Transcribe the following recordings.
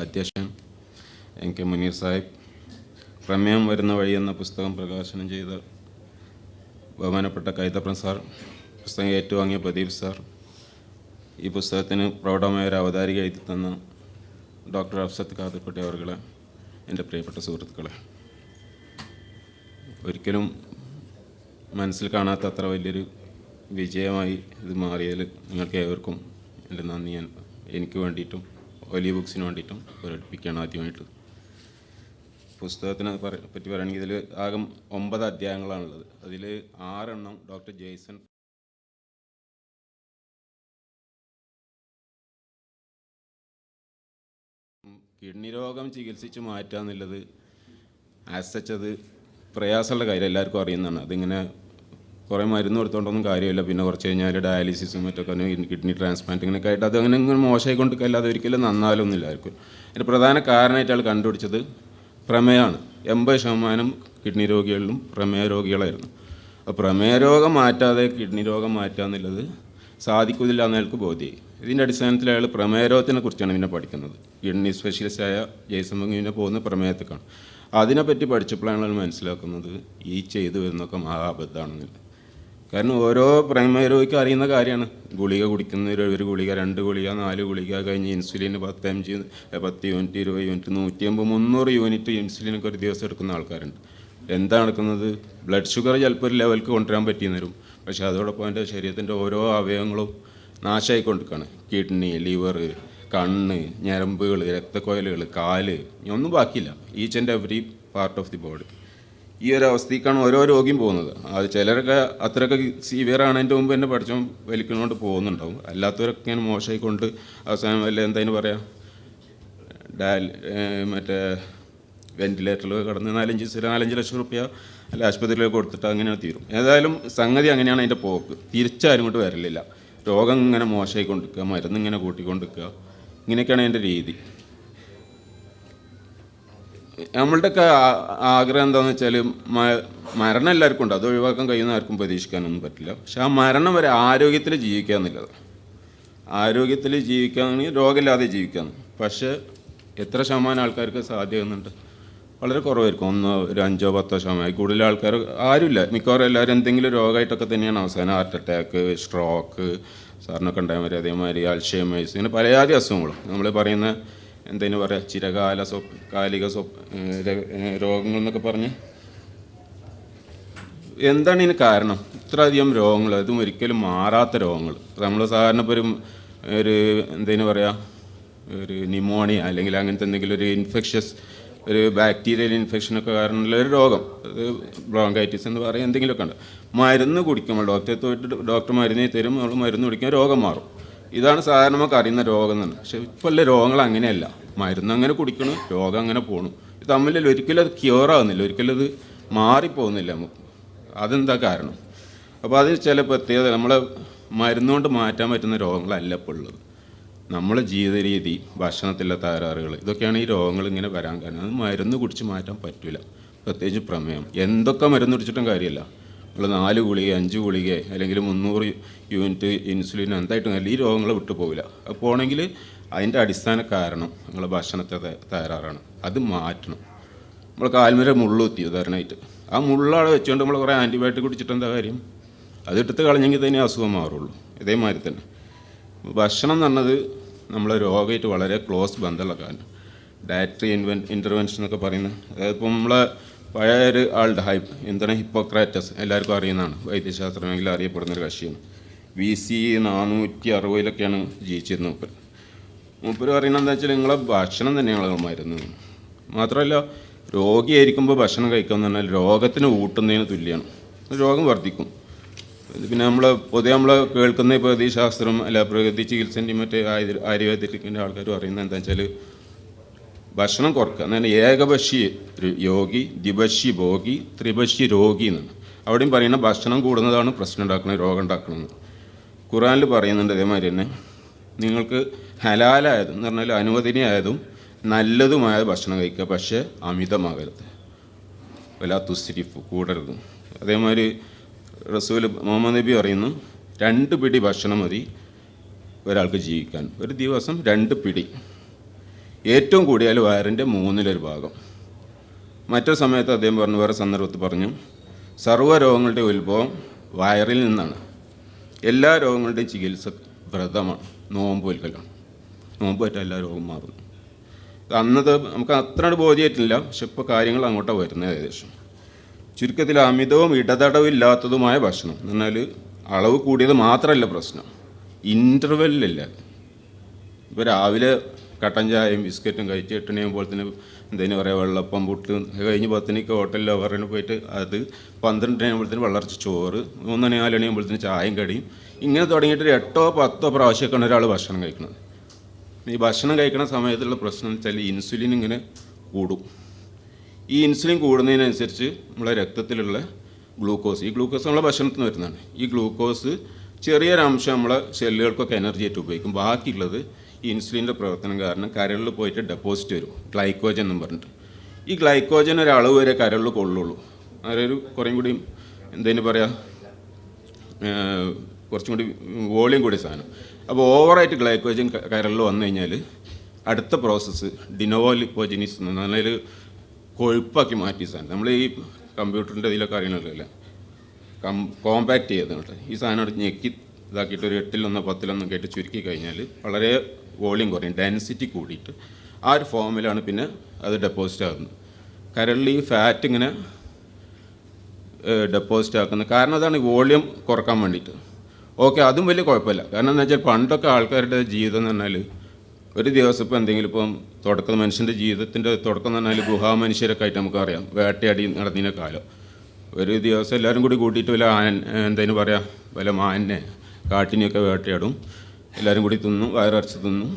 അധ്യക്ഷൻ N K Muneer Sahib, പ്രമേയം വരുന്ന വഴി എന്ന പുസ്തകം പ്രകാശനം ചെയ്ത ബഹുമാനപ്പെട്ട കൈതപ്രൻ സാർ, പുസ്തകം ഏറ്റുവാങ്ങിയ പ്രദീപ് സാർ, ഈ പുസ്തകത്തിന് പ്രൗഢമായ ഒരു അവതാരിക എഴുതി തന്ന ഡോക്ടർ അഫ്സത്ത് ഖാദർകുട്ടി അവർകളെ, എൻ്റെ പ്രിയപ്പെട്ട സുഹൃത്തുക്കളെ, ഒരിക്കലും മനസ്സിൽ കാണാത്ത അത്ര വലിയൊരു വിജയമായി ഇത് മാറിയതിൽ നിങ്ങൾക്ക് ഏവർക്കും എൻ്റെ നന്ദി ഞാൻ എനിക്ക് വേണ്ടിയിട്ടും വലിയ ബുക്സിന് വേണ്ടിയിട്ടും പ്രകടിപ്പിക്കുകയാണ്. ആദ്യമായിട്ട് പുസ്തകത്തിനെ പറ്റി പറയുകയാണെങ്കിൽ ഇതിൽ ആകെ 9 അധ്യായങ്ങളാണുള്ളത്. അതിൽ 6 എണ്ണം ഡോക്ടർ ജെയ്സൺ കിഡ്നി രോഗം ചികിത്സിച്ച് മാറ്റുക എന്നുള്ളത് അത് പ്രയാസമുള്ള കാര്യം എല്ലാവർക്കും അറിയുന്നതാണ്. അതിങ്ങനെ കുറേ മരുന്ന് കൊടുത്തോണ്ടൊന്നും കാര്യമില്ല. പിന്നെ കുറച്ച് കഴിഞ്ഞാൽ ഡയാലിസിസും മറ്റൊക്കെ കിഡ്നി ട്രാൻസ്പ്ലാന്റ് ഇങ്ങനെയൊക്കെ ആയിട്ട് അതങ്ങനെ ഇങ്ങനെ മോശമായിക്കൊണ്ടിരിക്കുക, അല്ലാതെ ഒരിക്കലും നന്നാലൊന്നുമില്ല ആർക്കും. അതിൻ്റെ പ്രധാന കാരണമായിട്ട് ആൾ കണ്ടുപിടിച്ചത് പ്രമേയമാണ്. 80% കിഡ്നി രോഗികളിലും പ്രമേയ രോഗികളായിരുന്നു. അപ്പോൾ പ്രമേയ രോഗം മാറ്റാതെ കിഡ്നി രോഗം മാറ്റുക എന്നുള്ളത് സാധിക്കില്ല എന്ന് അയാൾക്ക് ബോധ്യമായി. ഇതിൻ്റെ അടിസ്ഥാനത്തിൽ അയാൾ പ്രമേയ രോഗത്തിനെ കുറിച്ചാണ് പിന്നെ പഠിക്കുന്നത്. കിഡ്നി സ്പെഷ്യലിസ്റ്റായ ജെയ്സൺ പിന്നെ പോകുന്ന പ്രമേയത്തേക്കാണ്. അതിനെപ്പറ്റി പഠിച്ചപ്പോഴാണ് അയാൾ മനസ്സിലാക്കുന്നത് ഈ ചെയ്തു വരുന്നതൊക്കെ മഹാബദ്ധമാണെന്നില്ല. കാരണം ഓരോ പ്രമേയ രോഗിക്കും അറിയുന്ന കാര്യമാണ്. ഗുളിക കുടിക്കുന്ന ഒരു ഗുളിക, 2 ഗുളിക, 4 ഗുളിക കഴിഞ്ഞ് insulin 10 mg, 10 unit, 20 unit, 150, 300 unit ഇൻസുലിനൊക്കെ ഒരു ദിവസം എടുക്കുന്ന ആൾക്കാരുണ്ട്. എന്താ നടക്കുന്നത്? ബ്ലഡ് ഷുഗർ ചിലപ്പോൾ ഒരു ലെവൽക്ക് കൊണ്ടുവരാൻ പറ്റിയെന്ന് വരും, പക്ഷേ അതോടൊപ്പം എൻ്റെ ശരീരത്തിൻ്റെ ഓരോ അവയവങ്ങളും നാശമായിക്കൊണ്ടിരിക്കുകയാണ്. കിഡ്നി, ലിവർ, കണ്ണ്, ഞരമ്പുകൾ, രക്തക്കൊയലുകൾ, കാല്, ഒന്നും ബാക്കിയില്ല. Each and every part of the body. ഈ ഒരു അവസ്ഥയ്ക്കാണ് ഓരോ രോഗിയും പോകുന്നത്. അത് ചിലരൊക്കെ അത്രയൊക്കെ സീവിയറാണ് എൻ്റെ മുമ്പ് എന്നെ പഠിച്ചോ വലിക്കുന്നതുകൊണ്ട് പോകുന്നുണ്ടാവും. അല്ലാത്തവരൊക്കെ ഇങ്ങനെ മോശമായിക്കൊണ്ട് അവസാനം വല്ല എന്തായാലും പറയാം മറ്റേ വെൻറ്റിലേറ്ററിൽ കിടന്ന് 4-5 ലക്ഷം റുപ്യ അല്ല ആശുപത്രിയിലേക്ക് കൊടുത്തിട്ട് അങ്ങനെ തീരും. ഏതായാലും സംഗതി അങ്ങനെയാണ് അതിൻ്റെ പോക്ക്. തിരിച്ചാരും കൊണ്ട് വരലില്ല. രോഗം ഇങ്ങനെ മോശമായിക്കൊണ്ടിരിക്കുക, മരുന്ന് ഇങ്ങനെ കൂട്ടിക്കൊണ്ടിരിക്കുക, ഇങ്ങനെയൊക്കെയാണ് അതിൻ്റെ രീതി. നമ്മളുടെയൊക്കെ ആഗ്രഹം എന്താണെന്ന് വെച്ചാൽ മരണം എല്ലാവർക്കും ഉണ്ട്. അത് ഒഴിവാക്കാൻ കഴിയുന്ന ആർക്കും പ്രതീക്ഷിക്കാനൊന്നും പറ്റില്ല. പക്ഷെ ആ മരണം വരെ ആരോഗ്യത്തിൽ ജീവിക്കുക എന്നുള്ളത്, ആരോഗ്യത്തിൽ ജീവിക്കുകയാണെങ്കിൽ രോഗമില്ലാതെ ജീവിക്കാമെന്ന്. പക്ഷേ എത്ര ശതമാനം ആൾക്കാർക്ക് സാധ്യമാകുന്നുണ്ട്? വളരെ കുറവായിരിക്കും. 5-10% കൂടുതൽ ആൾക്കാർ ആരുമില്ല. മിക്കവാറും എല്ലാവരും എന്തെങ്കിലും രോഗമായിട്ടൊക്കെ തന്നെയാണ് അവസാനം. ഹാർട്ട് അറ്റാക്ക്, സ്ട്രോക്ക്, സാറിനൊക്കെ ഉണ്ടായാൽ അതേമാതിരി അൾഷൈമേഴ്സ്, ഇങ്ങനെ പലജാതി അസുഖങ്ങളും നമ്മൾ പറയുന്ന എന്തെങ്കിലും പറയുക കാലിക രോഗങ്ങൾ എന്നൊക്കെ പറഞ്ഞ്. എന്താണ് ഇതിന് കാരണം? ഇത്രയധികം രോഗങ്ങൾ, അതും ഒരിക്കലും മാറാത്ത രോഗങ്ങൾ. നമ്മൾ സാധാരണ ഇപ്പോൾ ഒരു എന്തെങ്കിലും പറയുക ഒരു ന്യൂമോണിയ അല്ലെങ്കിൽ അങ്ങനത്തെ എന്തെങ്കിലും ഒരു ഇൻഫെക്ഷസ് ഒരു ബാക്ടീരിയൽ ഇൻഫെക്ഷനൊക്കെ കാരണമുള്ള ഒരു രോഗം, അത് ബ്രോങ്കൈറ്റിസ് എന്ന് പറയുക എന്തെങ്കിലുമൊക്കെ ഉണ്ട്. മരുന്ന് കുടിക്കുമ്പോൾ ഡോക്ടർ മരുന്ന് തരും, നമ്മൾ മരുന്ന് കുടിക്കുമ്പോൾ രോഗം മാറും. ഇതാണ് സാധാരണ നമുക്ക് അറിയുന്ന രോഗം എന്ന്. പക്ഷേ ഇപ്പോൾ ഉള്ള രോഗങ്ങൾ അങ്ങനെയല്ല. മരുന്ന് അങ്ങനെ കുടിക്കണം, രോഗം അങ്ങനെ പോകണം. ഇത് തമ്മിൽ ഒരിക്കലും അത് ക്യൂറാകുന്നില്ല, ഒരിക്കലും അത് മാറിപ്പോകുന്നില്ല നമുക്ക്. അതെന്താ കാരണം? അപ്പോൾ അതിന് ചില പ്രത്യേകത, നമ്മളെ മരുന്നുകൊണ്ട് മാറ്റാൻ പറ്റുന്ന രോഗങ്ങളല്ല ഇപ്പോൾ ഉള്ളത്. നമ്മളെ ജീവിത രീതി, ഭക്ഷണത്തിലെ തകരാറുകൾ, ഇതൊക്കെയാണ് ഈ രോഗങ്ങൾ ഇങ്ങനെ വരാൻ കാരണം. അത് മരുന്ന് കുടിച്ച് മാറ്റാൻ പറ്റില്ല. പ്രത്യേകിച്ച് പ്രമേയം. എന്തൊക്കെ മരുന്ന് കുടിച്ചിട്ടും കാര്യമില്ല. നമ്മൾ 4 ഗുളിക, 5 ഗുളിക അല്ലെങ്കിൽ 300 യൂണിറ്റ് ഇൻസുലിൻ എന്തായിട്ടും ഈ രോഗങ്ങൾ വിട്ടു പോകില്ല. അപ്പോൾ പോകണമെങ്കിൽ അതിൻ്റെ അടിസ്ഥാന കാരണം നമ്മളെ ഭക്ഷണത്തെ തകരാറാണ്. അത് മാറ്റണം. നമ്മൾ കാൽമേരെ മുള്ളുത്തി ഉദാഹരണമായിട്ട്, ആ മുള്ളാടെ വെച്ചുകൊണ്ട് നമ്മൾ കുറേ ആൻറ്റിബയോട്ടിക് കുടിച്ചിട്ട് എന്താ കാര്യം? അതെടുത്ത് കളഞ്ഞെങ്കിൽ തന്നെ അസുഖം മാറുള്ളൂ. ഇതേമാതിരി തന്നെ ഭക്ഷണം എന്ന് പറഞ്ഞത് നമ്മളെ രോഗമായിട്ട് വളരെ ക്ലോസ് ബന്ധമുള്ള കാര്യം. ഡയറ്ററി ഇൻ്റർവെൻഷൻ എന്നൊക്കെ പറയുന്നത്, അതായത് ഇപ്പോൾ നമ്മളെ പഴയ ഒരു ആളുടെ എന്താണ് ഹിപ്പോക്രാറ്റസ്, എല്ലാവർക്കും അറിയുന്നതാണ്. വൈദ്യശാസ്ത്ര മേഖല അറിയപ്പെടുന്നൊരു കക്ഷിയാണ്. BC 460 ജീവിച്ചിരുന്നത് മൂപ്പര് പറയുന്നത് എന്താ വെച്ചാൽ നിങ്ങളെ ഭക്ഷണം തന്നെയാണ് മരുന്ന്. മാത്രമല്ല രോഗിയായിരിക്കുമ്പോൾ ഭക്ഷണം കഴിക്കാമെന്ന് പറഞ്ഞാൽ രോഗത്തിന് ഊട്ടുന്നതിന് തുല്യമാണ്. രോഗം വർദ്ധിക്കും. പിന്നെ പൊതുവെ നമ്മൾ കേൾക്കുന്ന പ്രകൃതിശാസ്ത്രം അല്ല പ്രകൃതി ചികിത്സൻ്റെയും മറ്റേ ആയുർവേദിക്കിൻ്റെ ആൾക്കാർ പറയുന്നത് എന്താ വെച്ചാൽ ഭക്ഷണം കുറക്കുക. എന്നാൽ ഏകഭക്ഷി യോഗി, ദ്വിഭക്ഷി ഭോഗി, ത്രിഭക്ഷി രോഗി എന്നാണ്. അവിടെയും പറയുന്ന ഭക്ഷണം കൂടുന്നതാണ് പ്രശ്നം ഉണ്ടാക്കുന്നത്, രോഗം ഉണ്ടാക്കണമെന്ന്. ഖുറാനിൽ പറയുന്നുണ്ട് അതേമാതിരി തന്നെ. നിങ്ങൾക്ക് ഹലാലായതും എന്ന് പറഞ്ഞാൽ അനുവദനീയമായതും നല്ലതുമായ ഭക്ഷണം കഴിക്കുക, പക്ഷേ അമിതമാകരുത്. വലാ തുസ്രിഫ്, കൂടരുത്. അതേമാതിരി റസൂൽ മുഹമ്മദ് നബി പറയുന്നു 2 പിടി ഭക്ഷണം മതി ഒരാൾക്ക് ജീവിക്കാൻ. ഒരു ദിവസം 2 പിടി. ഏറ്റവും കൂടിയാൽ വയറിൻ്റെ 1/3 ഭാഗം. മറ്റൊരു സമയത്ത് അദ്ദേഹം പറഞ്ഞു, വേറെ സന്ദർഭത്തിൽ പറഞ്ഞു, സർവ്വ രോഗങ്ങളുടെ ഉത്ഭവം വയറിൽ നിന്നാണ്. എല്ലാ രോഗങ്ങളുടെയും ചികിത്സ വ്രതമാണ്, നോമ്പ് വൽക്കലാണ്. നോമ്പ് പറ്റാൻ എല്ലാ രോഗവും മാറുന്നു. അന്നത് നമുക്ക് അത്ര ബോധ്യമായിട്ടില്ല, പക്ഷെ ഇപ്പോൾ കാര്യങ്ങൾ അങ്ങോട്ടാണ് വരുന്നത്. ഏകദേശം ചുരുക്കത്തിൽ അമിതവും ഇടതടവില്ലാത്തതുമായ ഭക്ഷണം എന്ന് പറഞ്ഞാൽ അളവ് കൂടിയത് മാത്രമല്ല പ്രശ്നം, ഇൻ്റർവെല്ലില്ല. ഇപ്പോൾ രാവിലെ കട്ടൻ ചായയും ബിസ്ക്കറ്റും കഴിച്ച് 8 മണിയാകുമ്പോഴത്തേന് എന്തെങ്കിലും പറയുക വെള്ളപ്പം പുട്ട് കഴിഞ്ഞ് 10 മണിക്ക് ഹോട്ടലിലോ പറഞ്ഞ് പോയിട്ട് അത് 12 മണിയാകുമ്പോഴത്തേന് വളർച്ച ചോറ് 3 മണി 4 മണിയാകുമ്പോഴത്തേന് ചായയും കടിയും ഇങ്ങനെ തുടങ്ങിയിട്ട് 8 10 പ്രാവശ്യമൊക്കെയാണ് ഒരാൾ ഭക്ഷണം കഴിക്കുന്നത്. ഈ ഭക്ഷണം കഴിക്കുന്ന സമയത്തുള്ള പ്രശ്നം എന്ന് വെച്ചാൽ ഇൻസുലിൻ ഇങ്ങനെ കൂടും. ഈ ഇൻസുലിൻ കൂടുന്നതിനനുസരിച്ച് നമ്മളെ രക്തത്തിലുള്ള ഗ്ലൂക്കോസ്, ഈ ഗ്ലൂക്കോസ് നമ്മളെ ഭക്ഷണത്തിൽ നിന്ന് വരുന്നതാണ്. ഈ ഗ്ലൂക്കോസ് ചെറിയൊരംശം നമ്മളെ സെല്ലുകൾക്കൊക്കെ എനർജി ആയിട്ട് ഉപയോഗിക്കും. ബാക്കിയുള്ളത് ഈ ഇൻസുലിൻ്റെ പ്രവർത്തനം കാരണം കരളിൽ പോയിട്ട് ഡെപ്പോസിറ്റ് വരും, ഗ്ലൈക്കോജൻ എന്നും പറഞ്ഞിട്ട്. ഈ ഗ്ലൈക്കോജൻ ഒരളവ് വരെ കരളിൽ കൊള്ളുള്ളൂ. അതൊരു കുറേയും കൂടി എന്തെങ്കിലും പറയുക, കുറച്ചും കൂടി വോളിയം കൂടിയ സാധനം. അപ്പോൾ ഓവറായിട്ട് ഗ്ലൈക്കോജൻ കരളിൽ വന്നു കഴിഞ്ഞാൽ അടുത്ത പ്രോസസ്സ് ഡിനോവോ ലിപ്പോജനീസ് എന്ന് പറഞ്ഞാൽ കൊഴുപ്പാക്കി മാറ്റി സാധനം. നമ്മൾ ഈ കമ്പ്യൂട്ടറിൻ്റെ ഇതിലൊക്കെ അറിയണമല്ലോ, കോമ്പാക്റ്റ് ചെയ്യുന്നുണ്ട്. ഈ സാധനം എടുത്ത് ഞെക്കി ഇതാക്കിയിട്ട് ഒരു 8-1 10 കേട്ട് ചുരുക്കി കഴിഞ്ഞാൽ വളരെ വോളിയം കുറയും, ഡെൻസിറ്റി കൂടിയിട്ട് ആ ഒരു ഫോമിലാണ് പിന്നെ അത് ഡെപ്പോസിറ്റ് ആകുന്നത്. കരളിൽ ഈ ഫാറ്റ് ഇങ്ങനെ ഡെപ്പോസിറ്റ് ആക്കുന്നത് കാരണം അതാണ്, വോളിയം കുറക്കാൻ വേണ്ടിയിട്ട്. ഓക്കെ, അതും വലിയ കുഴപ്പമില്ല. കാരണം എന്താ വെച്ചാൽ പണ്ടൊക്കെ ആൾക്കാരുടെ ജീവിതം എന്ന് പറഞ്ഞാൽ ഒരു ദിവസം ഇപ്പോൾ എന്തെങ്കിലും ഇപ്പം തുടക്കം, മനുഷ്യൻ്റെ ജീവിതത്തിൻ്റെ തുടക്കം എന്ന് പറഞ്ഞാൽ ഗുഹാമനുഷ്യരൊക്കെ ആയിട്ട് നമുക്കറിയാം, വേട്ടയാടി നടന്നിന കാലം. ഒരു ദിവസം എല്ലാവരും കൂടി കൂട്ടിയിട്ട് വല്ല എന്തെങ്കിലും പറയാം, വല്ല മാനിനെ കാട്ടിനെയൊക്കെ വേട്ടയാടും, എല്ലാവരും കൂടി തിന്നും, വയറരച്ച് തിന്നും,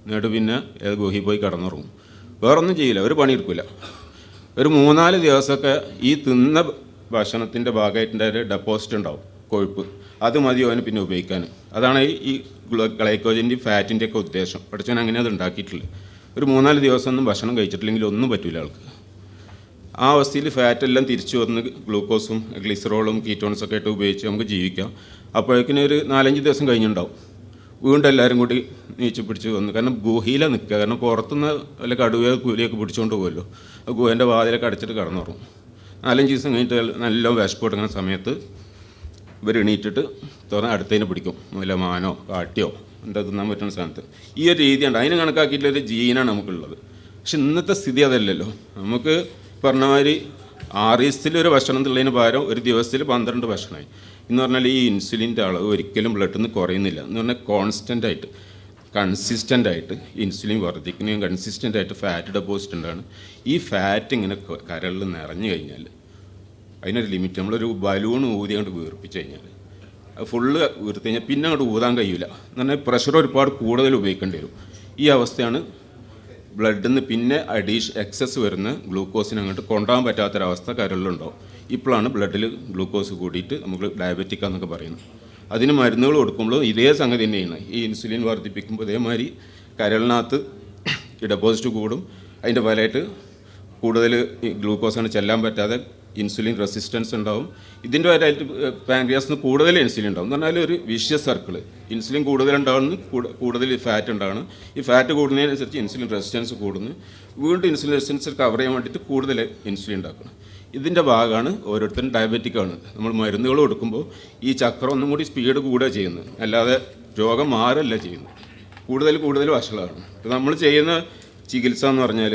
എന്നിട്ട് പിന്നെ ഏത് ഗുഹയിൽ പോയി കിടന്നുറങ്ങും. വേറൊന്നും ചെയ്യില്ല, ഒരു പണിയെടുക്കില്ല. ഒരു 3-4 ദിവസമൊക്കെ ഈ തിന്ന ഭക്ഷണത്തിൻ്റെ ഭാഗമായിട്ടിൻ്റെ ഒരു ഡെപ്പോസിറ്റ് ഉണ്ടാവും, കൊഴുപ്പ്. അത് മതി അവന് പിന്നെ ഉപയോഗിക്കാൻ. അതാണ് ഈ ഗ്ലൈക്കോജൻ്റെയും ഫാറ്റിൻ്റെയൊക്കെ ഉദ്ദേശം. പഠിച്ചവൻ അങ്ങനെ അത് ഉണ്ടാക്കിയിട്ടില്ല. ഒരു 3-4 ദിവസമൊന്നും ഭക്ഷണം കഴിച്ചിട്ടില്ലെങ്കിൽ ഒന്നും പറ്റില്ല ആൾക്ക്. ആ അവസ്ഥയിൽ ഫാറ്റെല്ലാം തിരിച്ചു വന്ന് ഗ്ലൂക്കോസും ഗ്ലിസറോളും കീറ്റോൺസൊക്കെ ആയിട്ട് ഉപയോഗിച്ച് നമുക്ക് ജീവിക്കാം. അപ്പോഴേക്കിനും ഒരു 4-5 ദിവസം കഴിഞ്ഞിട്ടുണ്ടാവും. വീണ്ടും എല്ലാവരും കൂടി നീച്ച് പിടിച്ച് വന്നു. കാരണം ഗുഹയിലാണ് നിൽക്കുക. കാരണം പുറത്തുനിന്ന് വല്ല കടുവയോ കൂലിയൊക്കെ പിടിച്ചുകൊണ്ട് പോകുമല്ലോ, ആ ഗുഹേൻ്റെ വാതിലൊക്കെ അടച്ചിട്ട് കിടന്നുറങ്ങും. 4-5 ദിവസം കഴിഞ്ഞിട്ട് നല്ല വിശപ്പ് കൊടുക്കുന്ന സമയത്ത് ഇവർ എണീറ്റിട്ട് തുറന്ന് അടുത്തതിനെ പിടിക്കും, വല്ല മാനോ കാട്ടിയോ എന്താ തിന്നാൻ പറ്റുന്ന സ്ഥാനത്ത്. ഈ ഒരു രീതിയുണ്ട്. അതിന് കണക്കാക്കിയിട്ടുള്ളൊരു ജീനാണ് നമുക്കുള്ളത്. പക്ഷെ ഇന്നത്തെ സ്ഥിതി അതല്ലല്ലോ. നമുക്ക് പറഞ്ഞ മാതിരി 6 ദിവസത്തിലൊരു ഭക്ഷണം എന്നുള്ളതിന് പകരം ഒരു ദിവസത്തിൽ 12 ഭക്ഷണമായി. എന്ന് പറഞ്ഞാൽ ഈ ഇൻസുലിൻ്റെ അളവ് ഒരിക്കലും ബ്ലഡിൽ നിന്ന് കുറയുന്നില്ല. എന്ന് പറഞ്ഞാൽ കോൺസ്റ്റൻ്റായിട്ട് കൺസിസ്റ്റൻ്റായിട്ട് ഇൻസുലിൻ വർദ്ധിക്കുന്നതും കൺസിസ്റ്റൻ്റായിട്ട് ഫാറ്റ് ഡെപ്പോസിറ്റ് ഉണ്ടാണ്. ഈ ഫാറ്റ് ഇങ്ങനെ കരളിൽ നിറഞ്ഞു കഴിഞ്ഞാൽ അതിനൊരു ലിമിറ്റ്. നമ്മളൊരു ബലൂൺ ഊതി അങ്ങോട്ട് വീർപ്പിച്ച് കഴിഞ്ഞാൽ അത് ഫുള്ള് വീർത്തി കഴിഞ്ഞാൽ പിന്നെ അങ്ങോട്ട് ഊതാൻ കഴിയില്ല. എന്ന് പറഞ്ഞാൽ പ്രഷർ ഒരുപാട് കൂടുതൽ ഉപയോഗിക്കേണ്ടി വരും. ഈ അവസ്ഥയാണ് ബ്ലഡിൽ നിന്ന് പിന്നെ എക്സസ് വരുന്ന ഗ്ലൂക്കോസിന് അങ്ങോട്ട് കൊണ്ടുപോകാൻ പറ്റാത്തൊരവസ്ഥ കരളിലുണ്ടാവും. ഇപ്പോഴാണ് ബ്ലഡിൽ ഗ്ലൂക്കോസ് കൂടിയിട്ട് നമുക്ക് ഡയബറ്റിക്കാന്നൊക്കെ പറയുന്നത്. അതിന് മരുന്നുകൾ കൊടുക്കുമ്പോൾ ഇതേ സംഗതി തന്നെയാണ്. ഈ ഇൻസുലിൻ വർദ്ധിപ്പിക്കുമ്പോൾ ഇതേമാതിരി കരളിനകത്ത് ഡെപ്പോസിറ്റ് കൂടും. അതിൻ്റെ ഫലമായിട്ട് കൂടുതൽ ഗ്ലൂക്കോസാണ് ചെല്ലാൻ പറ്റാതെ ഇൻസുലിൻ റെസിസ്റ്റൻസ് ഉണ്ടാവും. ഇതിൻ്റെ ഫലമായിട്ട് പാൻക്രിയാസിൽ നിന്ന് കൂടുതൽ ഇൻസുലിൻ ഉണ്ടാവും. എന്ന് പറഞ്ഞാൽ ഒരു വിഷ്യസ് സർക്കിൾ. ഇൻസുലിൻ കൂടുതലുണ്ടാവുന്നു, കൂടുതൽ ഫാറ്റ് ഉണ്ടാവുന്നു. ഈ ഫാറ്റ് കൂടുന്നതിനനുസരിച്ച് ഇൻസുലിൻ റെസിസ്റ്റൻസ് കൂടുന്നു. വീണ്ടും ഇൻസുലിൻ റെസിസ്റ്റൻസ് കവർ ചെയ്യാൻ വേണ്ടിയിട്ട് കൂടുതൽ ഇൻസുലിൻ ഉണ്ടാക്കണം. ഇതിൻ്റെ ഭാഗമാണ് ഓരോരുത്തരും ഡയബറ്റിക്കാണ്. നമ്മൾ മരുന്നുകൾ കൊടുക്കുമ്പോൾ ഈ ചക്രം ഒന്നും കൂടി സ്പീഡ് കൂടുക ചെയ്യുന്നത്, അല്ലാതെ രോഗം മാറല്ല ചെയ്യുന്നത്. കൂടുതൽ വഷളാണ്. നമ്മൾ ചെയ്യുന്ന ചികിത്സ എന്ന് പറഞ്ഞാൽ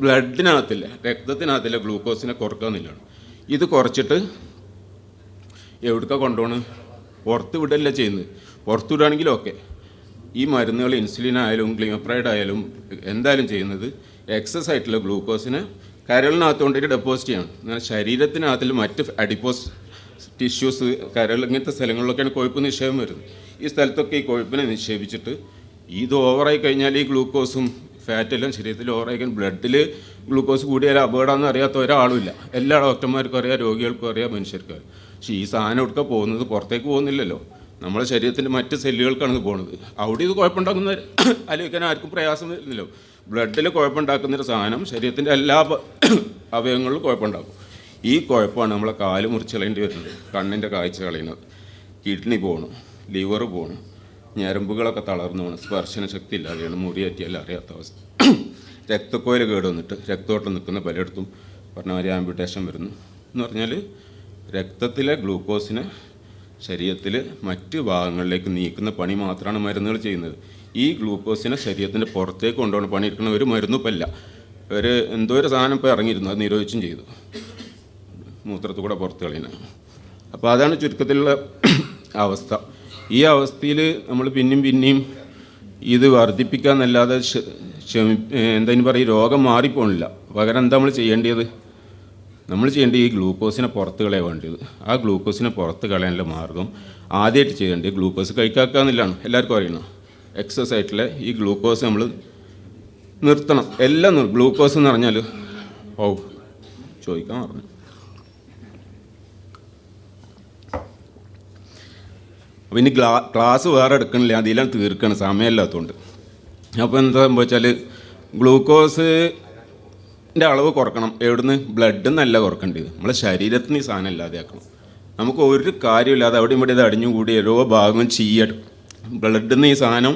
ബ്ലഡിനകത്തില്ല, രക്തത്തിനകത്തില്ല ഗ്ലൂക്കോസിനെ കുറക്കാമെന്നില്ലാണ്. ഇത് കുറച്ചിട്ട് എവിടേക്കാണ് കൊണ്ടുപോകണം? പുറത്ത് വിടല്ല ചെയ്യുന്നത്. പുറത്ത് വിടുകയാണെങ്കിലും ഓക്കെ. ഈ മരുന്നുകൾ ഇൻസുലിൻ ആയാലും ഗ്ലിമപ്രൈഡ് ആയാലും എന്തായാലും ചെയ്യുന്നത് എക്സസ് ആയിട്ടുള്ള ഗ്ലൂക്കോസിനെ കരളിനകത്ത് കൊണ്ടിട്ട് ഡെപ്പോസിറ്റ് ചെയ്യണം. എന്നാൽ ശരീരത്തിനകത്തിൽ മറ്റ് അഡിപ്പോസ് ടിഷ്യൂസ്, കരൾ, ഇങ്ങനത്തെ സ്ഥലങ്ങളിലൊക്കെയാണ് കൊഴുപ്പ് നിക്ഷേപം വരുന്നത്. ഈ സ്ഥലത്തൊക്കെ ഈ കൊഴുപ്പിനെ നിക്ഷേപിച്ചിട്ട് ഇത് ഓവറായി കഴിഞ്ഞാൽ ഈ ഗ്ലൂക്കോസും ഫാറ്റെല്ലാം ശരീരത്തിൽ ഓവറായി കഴിഞ്ഞാൽ ബ്ലഡിൽ ഗ്ലൂക്കോസ് കൂടിയാൽ അപകടമെന്ന് അറിയാത്ത ഒരാളുമില്ല. എല്ലാ ഡോക്ടർമാർക്കും അറിയാം, രോഗികൾക്കും അറിയാം, മനുഷ്യർക്കും അറിയാം. പക്ഷേ ഈ സാധനം എടുക്കാൻ പോകുന്നത് പുറത്തേക്ക് പോകുന്നില്ലല്ലോ. നമ്മളെ ശരീരത്തിൻ്റെ മറ്റ് സെല്ലുകൾക്കാണ് ഇത് പോകുന്നത്. അവിടെ ഇത് കുഴപ്പമുണ്ടാക്കുന്ന ആലോചിക്കാൻ ആർക്കും പ്രയാസം വരുന്നില്ലോ. ബ്ലഡിൽ കുഴപ്പമുണ്ടാക്കുന്നൊരു സാധനം ശരീരത്തിൻ്റെ എല്ലാ അവയവങ്ങളിലും കുഴപ്പമുണ്ടാക്കും. ഈ കുഴപ്പമാണ് നമ്മളെ കാല് മുറിച്ച് കളയേണ്ടി വരുന്നത്, കണ്ണിൻ്റെ കാഴ്ച കളയുന്നത്, കിഡ്നി പോകണം, ലിവർ പോകണം, ഞരമ്പുകളൊക്കെ തളർന്നു പോകണം, സ്പർശന ശക്തി ഇല്ലാതെയാണ്, മുറിയേറ്റിയാൽ അറിയാത്ത അവസ്ഥ. രക്തക്കോയിൽ കേട് വന്നിട്ട് രക്തോട്ടം നിൽക്കുന്ന പലയിടത്തും പറഞ്ഞ മാതിരി ആംബ്യൂട്ടേഷൻ വരുന്നു എന്ന് പറഞ്ഞാൽ രക്തത്തിലെ ഗ്ലൂക്കോസിനെ ശരീരത്തിൽ മറ്റ് ഭാഗങ്ങളിലേക്ക് നീക്കുന്ന പണി മാത്രമാണ് മരുന്നുകൾ ചെയ്യുന്നത്. ഈ ഗ്ലൂക്കോസിനെ ശരീരത്തിൻ്റെ പുറത്തേക്ക് കൊണ്ടുപോകണം പണിയെടുക്കുന്ന ഒരു മരുന്നിപ്പല്ല. ഒരു എന്തോ ഒരു സാധനം ഇപ്പോൾ ഇറങ്ങിയിരുന്നു, അത് നിരോധിച്ചും ചെയ്തു, മൂത്രത്തിൽ കൂടെ പുറത്ത് കളയുന്നത്. അപ്പോൾ അതാണ് ചുരുക്കത്തിലുള്ള അവസ്ഥ. ഈ അവസ്ഥയിൽ നമ്മൾ പിന്നെയും ഇത് വർദ്ധിപ്പിക്കാമെന്നല്ലാതെ എന്തായാലും പറയും രോഗം മാറിപ്പോണില്ല. പകരം എന്താ നമ്മൾ ചെയ്യേണ്ടത്? നമ്മൾ ചെയ്യേണ്ടത് ഈ ഗ്ലൂക്കോസിനെ പുറത്ത് കളയാൻ വേണ്ടത്. ആ ഗ്ലൂക്കോസിനെ പുറത്ത് കളയാനുള്ള മാർഗം ആദ്യമായിട്ട് ചെയ്യേണ്ടത് ഗ്ലൂക്കോസ് കഴിക്കാക്കാന്നില്ലാണ് എല്ലാവർക്കും അറിയണം. എക്സസ് ആയിട്ടുള്ള ഈ ഗ്ലൂക്കോസ് നമ്മൾ നിർത്തണം. എല്ലാം ഗ്ലൂക്കോസ് എന്ന് പറഞ്ഞാൽ ചോദിക്കാൻ പറഞ്ഞു. അപ്പോൾ ഇനി ക്ലാസ് വേറെ എടുക്കണില്ല, അതിലാണ് തീർക്കണം, സമയമില്ലാത്തതുകൊണ്ട്. അപ്പോൾ എന്താ സംഭവിച്ചാൽ ഗ്ലൂക്കോസിൻ്റെ അളവ് കുറക്കണം. എവിടുന്ന്? ബ്ലഡ് എന്നല്ല കുറക്കേണ്ടത്, നമ്മളെ ശരീരത്തിന് ഈ സാധനം ഇല്ലാതെയാക്കണം. നമുക്ക് ഒരു കാര്യമില്ലാതെ അവിടെ ഇവിടെ ഇത് അടിഞ്ഞുകൂടി ഓരോ ഭാഗം ബ്ലഡിൽ നിന്ന് ഈ സാധനം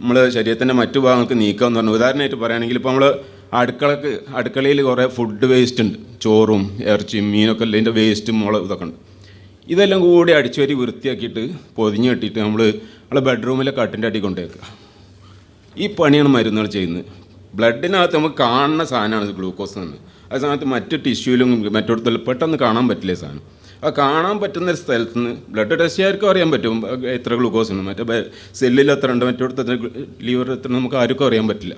നമ്മൾ ശരീരത്തിൻ്റെ മറ്റു ഭാഗങ്ങൾക്ക് നീക്കാമെന്ന് പറഞ്ഞു. ഉദാഹരണമായിട്ട് പറയുകയാണെങ്കിൽ ഇപ്പോൾ നമ്മൾ അടുക്കളയിൽ കുറേ ഫുഡ് വേസ്റ്റ് ഉണ്ട്, ചോറും ഇറച്ചിയും മീനൊക്കെ അല്ല, ഇതിൻ്റെ വേസ്റ്റും ഇതൊക്കെ ഉണ്ട്. ഇതെല്ലാം കൂടി അടിച്ചു വരി വൃത്തിയാക്കിയിട്ട് പൊതിഞ്ഞ് കെട്ടിയിട്ട് നമ്മളെ ബെഡ്റൂമിലെ കട്ടിൻ്റെ അടി കൊണ്ടുവയ്ക്കുക. ഈ പണിയാണ് മരുന്നുകൾ ചെയ്യുന്നത്. ബ്ലഡിനകത്ത് നമുക്ക് കാണുന്ന സാധനമാണ് ഗ്ലൂക്കോസ് എന്ന്. ആ സാധനത്ത് മറ്റ് ടിഷ്യൂലും മറ്റിടത്തും പെട്ടെന്ന് കാണാൻ പറ്റില്ല സാധനം. ആ കാണാൻ പറ്റുന്ന സ്ഥലത്ത് നിന്ന് ബ്ലഡ് ടെസ്റ്റ് ചെയ്യാർക്കും അറിയാൻ പറ്റും എത്ര ഗ്ലൂക്കോസ് ഉണ്ട്, മറ്റേ സെല്ലിൽ എത്ര ഉണ്ട്, മറ്റിടത്ത് എത്ര, ലിവർ എത്ര, നമുക്ക് ആർക്കും അറിയാൻ പറ്റില്ല.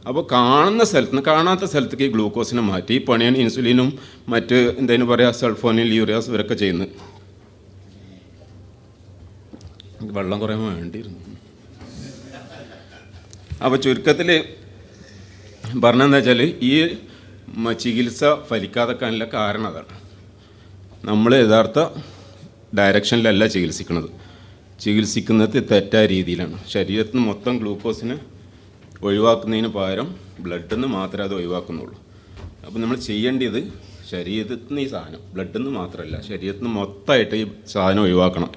അപ്പോൾ കാണുന്ന സ്ഥലത്ത് നിന്ന് കാണാത്ത സ്ഥലത്തേക്ക് ഈ ഗ്ലൂക്കോസിനെ മാറ്റി ഈ പണിയാണ് ഇൻസുലിനും മറ്റ് എന്തെങ്കിലും പറയുക സൾഫോനിൽ യൂറിയാസ് ഇവരൊക്കെ ചെയ്യുന്നത്. വെള്ളം കുറേ വേണ്ടിയിരുന്നു. അപ്പോൾ ചുരുക്കത്തിൽ പറഞ്ഞതെന്താ വെച്ചാൽ ഈ ചികിത്സ ഫലിക്കാതെക്കാനുള്ള കാരണം അതാണ്. നമ്മൾ യഥാർത്ഥ ഡയറക്ഷനിലല്ല ചികിത്സിക്കുന്നത് തെറ്റായ രീതിയിലാണ്. ശരീരത്തിൽ നിന്ന് മൊത്തം ഗ്ലൂക്കോസിനെ ഒഴിവാക്കുന്നതിന് പകരം ബ്ലഡിൽ നിന്ന് മാത്രമേ അത് ഒഴിവാക്കുന്നുള്ളൂ. അപ്പോൾ നമ്മൾ ചെയ്യേണ്ടത് ശരീരത്തിൽ നിന്ന് ഈ സാധനം ബ്ലഡിൽ നിന്ന് മാത്രമല്ല ശരീരത്തിൽ നിന്ന് മൊത്തമായിട്ട് ഈ സാധനം ഒഴിവാക്കണം.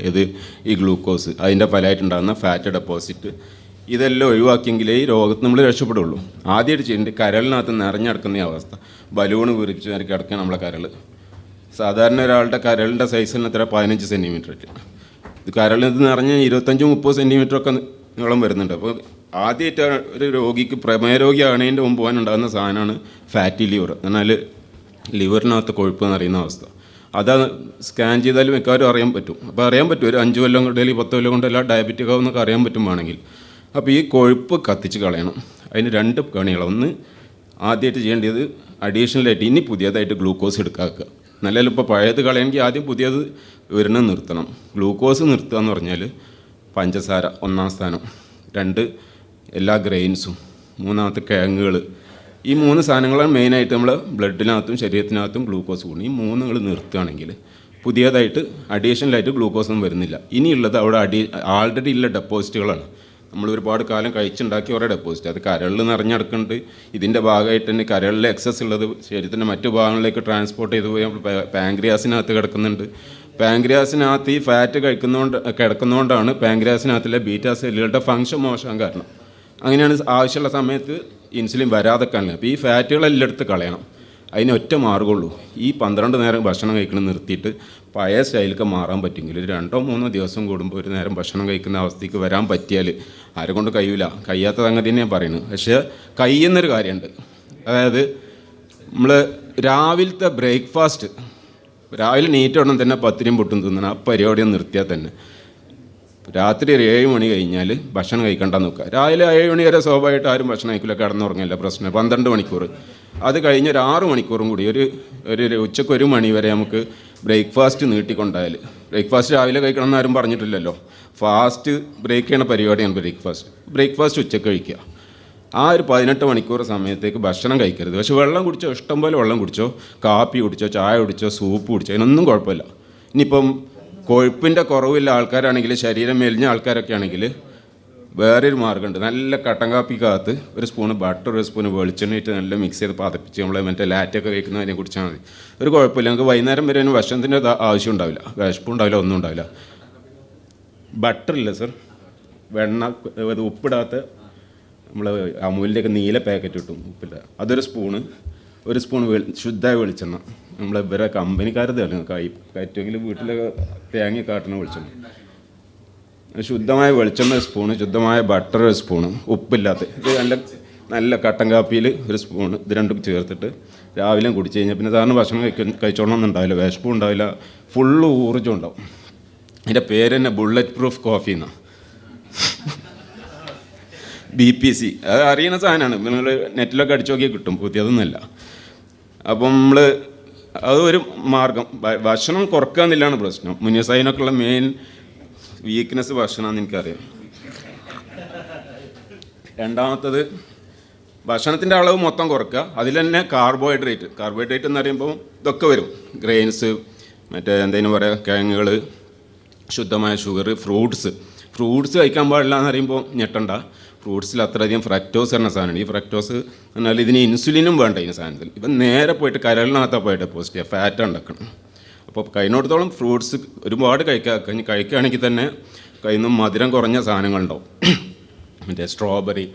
ഈ ഗ്ലൂക്കോസ്, അതിൻ്റെ ഫലമായിട്ടുണ്ടാകുന്ന ഫാറ്റ് ഡെപ്പോസിറ്റ്, ഇതെല്ലാം ഒഴിവാക്കിയെങ്കിലേ ഈ രോഗത്തിൽ നമ്മൾ രക്ഷപ്പെടുള്ളൂ. ആദ്യമായിട്ട് ചെയ്യേണ്ടത് കരളിനകത്ത് നിറഞ്ഞടക്കുന്ന അവസ്ഥ. ബലൂണ് വിരിച്ച് കിടക്കുക നമ്മളെ കരൾ. സാധാരണ ഒരാളുടെ കരളിൻ്റെ സൈസിന് എത്ര 15 സെൻറ്റിമീറ്റർ. ഇത് കരളിനകത്ത് നിറഞ്ഞ് 25-30 സെൻറ്റിമീറ്ററൊക്കെ നീളം വരുന്നുണ്ട്. അപ്പോൾ ആദ്യമായിട്ട് ഒരു രോഗിക്ക് പ്രമേയ രോഗിയാണതിൻ്റെ മുമ്പ് ഉണ്ടാകുന്ന സാധനമാണ് ഫാറ്റി ലിവർ. എന്നാൽ ലിവറിനകത്ത് കൊഴുപ്പ് എന്നറിയുന്ന അവസ്ഥ. അത് സ്കാൻ ചെയ്താലും മിക്കവാറും അറിയാൻ പറ്റും. അപ്പോൾ അറിയാൻ പറ്റും ഒരു 5 കൊല്ലം കൊണ്ട് അല്ലെങ്കിൽ 10 കൊല്ലം കൊണ്ടെല്ലാം ഡയബറ്റിക് ആവുമെന്നൊക്കെ അറിയാൻ പറ്റുവാണെങ്കിൽ. അപ്പോൾ ഈ കൊഴുപ്പ് കത്തിച്ച് കളയണം. അതിന് 2 പണികൾ. ഒന്ന്, ആദ്യമായിട്ട് ചെയ്യേണ്ടത് അഡീഷണലായിട്ട് ഇനി പുതിയതായിട്ട് ഗ്ലൂക്കോസ് എടുക്കാക്കുക. നല്ല ഇപ്പോൾ പഴയത് കളയണമെങ്കിൽ ആദ്യം പുതിയത് വരുന്നത് നിർത്തണം. ഗ്ലൂക്കോസ് നിർത്തുക എന്ന് പറഞ്ഞാൽ പഞ്ചസാര 1-ാം സ്ഥാനം, 2 എല്ലാ ഗ്രെയിൻസും, 3-ാമത്തെ കിഴങ്ങുകൾ. ഈ 3 സാധനങ്ങളാണ് മെയിനായിട്ട് നമ്മൾ ബ്ലഡിനകത്തും ശരീരത്തിനകത്തും ഗ്ലൂക്കോസ് കൂടും. ഈ 3 നിർത്തുകയാണെങ്കിൽ പുതിയതായിട്ട് അഡീഷണലായിട്ട് ഗ്ലൂക്കോസൊന്നും വരുന്നില്ല. ഇനിയുള്ളത് അവിടെ ആൾറെഡി ഉള്ള ഡെപ്പോസിറ്റുകളാണ്. നമ്മൾ ഒരുപാട് കാലം കഴിച്ചുണ്ടാക്കിയ കുറേ ഡെപ്പോസിറ്റ്. അത് കരളിൽ നിറഞ്ഞെടുക്കുന്നുണ്ട്. ഇതിൻ്റെ ഭാഗമായിട്ട് തന്നെ കരളിലെ എക്സസ് ഉള്ളത് ശരീരത്തിൻ്റെ മറ്റു ഭാഗങ്ങളിലേക്ക് ട്രാൻസ്പോർട്ട് ചെയ്ത് പോയി പാങ്ക്രിയാസിനകത്ത് കിടക്കുന്നുണ്ട്. പാങ്ക്രിയാസിനകത്ത് ഈ ഫാറ്റ് കിടക്കുന്നതുകൊണ്ടാണ് പാങ്ക്രിയാസിനകത്തിലെ ബീറ്റാ സെല്ലുകളുടെ ഫങ്ഷൻ മോശം കാരണം. അങ്ങനെയാണ് ആവശ്യമുള്ള സമയത്ത് ഇൻസുലിൻ വരാതെക്കാനില്ല. അപ്പോൾ ഈ ഫാറ്റുകളെല്ലാം എടുത്ത് കളയണം. അതിന് ഒറ്റ മാർഗ്ഗമുള്ളൂ. ഈ 12 നേരം ഭക്ഷണം കഴിക്കണം നിർത്തിയിട്ട് പഴയ സ്റ്റൈലിലേക്ക് മാറാൻ പറ്റുമെങ്കിൽ 2-3 ദിവസം കൂടുമ്പോൾ ഒരു നേരം ഭക്ഷണം കഴിക്കുന്ന അവസ്ഥയ്ക്ക് വരാൻ പറ്റിയാൽ ആരെ കൊണ്ട് കഴിയില്ല. കഴിയാത്ത സംഗതി തന്നെ ഞാൻ പറയുന്നത്. പക്ഷേ കഴിയുന്നൊരു കാര്യമുണ്ട്. അതായത് നമ്മൾ രാവിലത്തെ ബ്രേക്ക്ഫാസ്റ്റ്, രാവിലെ നീറ്റോടണം തന്നെ പത്തിരിയും പൊട്ടും തിന്നണം. ആ പരിപാടി നിർത്തിയാൽ തന്നെ രാത്രി ഒരു 7 മണി കഴിഞ്ഞാൽ ഭക്ഷണം കഴിക്കണ്ടെന്ന് നോക്കുക. രാവിലെ 7 മണി വരെ സ്വാഭാവികമായിട്ട് ആരും ഭക്ഷണം കഴിക്കില്ല, കിടന്നുറങ്ങില്ല, പ്രശ്നം 12 മണിക്കൂർ. അത് കഴിഞ്ഞ് ഒരു 6 മണിക്കൂറും കൂടി ഒരു ഉച്ചയ്ക്ക് 1 മണി വരെ നമുക്ക് ബ്രേക്ക്ഫാസ്റ്റ് നീട്ടിക്കൊണ്ടായാൽ, ബ്രേക്ക്ഫാസ്റ്റ് രാവിലെ കഴിക്കണം എന്ന് ആരും പറഞ്ഞിട്ടില്ലല്ലോ. ഫാസ്റ്റ് ബ്രേക്ക് ചെയ്യണ പരിപാടിയാണ് ബ്രേക്ക്ഫാസ്റ്റ് ഉച്ചയ്ക്ക് കഴിക്കുക. ആ ഒരു 18 മണിക്കൂർ സമയത്തേക്ക് ഭക്ഷണം കഴിക്കരുത്. പക്ഷേ വെള്ളം കുടിച്ചോ, ഇഷ്ടംപോലെ വെള്ളം കുടിച്ചോ, കാപ്പി കുടിച്ചോ, ചായ കുടിച്ചോ, സൂപ്പ് കുടിച്ചോ, അതിനൊന്നും കുഴപ്പമില്ല. ഇനിയിപ്പം കൊഴുപ്പിൻ്റെ കുറവില്ല ആൾക്കാരാണെങ്കിൽ, ശരീരം മെലിഞ്ഞ ആൾക്കാരൊക്കെ ആണെങ്കിൽ വേറൊരു മാർഗ്ഗമുണ്ട്. നല്ല കട്ടൻ കാപ്പിക്കകത്ത് ഒരു സ്പൂണ് ബട്ടർ, ഒരു സ്പൂണ് വെളിച്ചെണ്ണ ഇട്ട് നല്ല മിക്സ് ചെയ്ത് പതപ്പിച്ച് നമ്മൾ മറ്റേ ലാറ്റൊക്കെ കഴിക്കുന്നതിനെ കുടിച്ചാൽ മതി. ഒരു കുഴപ്പമില്ല. നമുക്ക് വൈകുന്നേരം വരെ അതിന് ഭക്ഷണത്തിൻ്റെ ആവശ്യം ഉണ്ടാവില്ല, വിശപ്പുണ്ടാവില്ല, ഒന്നും ഉണ്ടാവില്ല. ബട്ടർ ഇല്ല സർ, വെണ്ണ അത് ഉപ്പിടാത്ത നമ്മൾ അമൂലിൻ്റെയൊക്കെ നീല പാക്കറ്റ് കിട്ടും ഉപ്പില്ല, അതൊരു സ്പൂണ്, ഒരു സ്പൂൺ ശുദ്ധമായ വെളിച്ചെണ്ണ, നമ്മൾ ഇവരെ കമ്പനിക്കാരത് കയറ്റുമെങ്കിൽ വീട്ടിലൊക്കെ തേങ്ങ കാട്ടണ വെളിച്ചെണ്ണ, ശുദ്ധമായ വെളിച്ചെണ്ണ ഒരു സ്പൂണ്, ശുദ്ധമായ ബട്ടർ ഒരു സ്പൂണ്, ഉപ്പില്ലാത്ത ഇത് നല്ല നല്ല കട്ടൻ കാപ്പിയിൽ ഒരു സ്പൂണ്, ഇത് രണ്ടും ചേർത്തിട്ട് രാവിലെ കുടിച്ച് കഴിഞ്ഞാൽ പിന്നെ സാറിന് ഭക്ഷണം കഴിച്ചോളണമെന്നും ഉണ്ടാവില്ല, വിശപ്പും ഉണ്ടാവില്ല, ഫുള്ള് ഊർജ്ജം ഉണ്ടാവും. അതിൻ്റെ പേര് തന്നെ ബുള്ളറ്റ് പ്രൂഫ് കോഫി എന്നാണ്. BPC അത് അറിയുന്ന സാധനമാണ്, നിങ്ങൾ നെറ്റിലൊക്കെ അടിച്ചു നോക്കിയാൽ കിട്ടും, പുതിയതൊന്നുമല്ല. അപ്പം നമ്മൾ അതൊരു മാർഗം. ഭക്ഷണം കുറക്കുക എന്നില്ലാണ് പ്രശ്നം. മുനിസൈനൊക്കെയുള്ള മെയിൻ വീക്ക്നെസ് ഭക്ഷണമെന്ന് എനിക്കറിയാം. രണ്ടാമത്തത് ഭക്ഷണത്തിൻ്റെ അളവ് മൊത്തം കുറക്കുക. അതിൽ തന്നെ കാർബോഹൈഡ്രേറ്റ് എന്ന് പറയുമ്പോൾ ഇതൊക്കെ വരും, ഗ്രെയിൻസ്, മറ്റേ എന്തെങ്കിലും പറയുക കിഴങ്ങുകൾ, ശുദ്ധമായ ഷുഗർ, ഫ്രൂട്ട്സ് കഴിക്കാൻ പാടില്ല എന്ന് പറയുമ്പോൾ ഞെട്ടണ്ട. ഫ്രൂട്ട്സിൽ അത്രയധികം ഫ്രക്ടോസ് എന്ന സാധനമാണ്. ഈ ഫ്രക്ടോസ് എന്നാൽ ഇതിന് ഇൻസുലിനും വേണ്ട ഈ സാധനത്തിൽ. ഇപ്പം നേരെ പോയിട്ട് കരളിനകത്താണ് പോയിട്ട് ഡെപ്പോസിറ്റ് ഫാറ്റ് ഉണ്ടാക്കണം. അപ്പോൾ കഴിഞ്ഞിടത്തോളം ഫ്രൂട്ട്സ് ഒരുപാട് കഴിക്കുകയാണെങ്കിൽ തന്നെ കയ്യിൽ നിന്നും മധുരം കുറഞ്ഞ സാധനങ്ങളുണ്ടാവും. മറ്റേ സ്ട്രോബെറി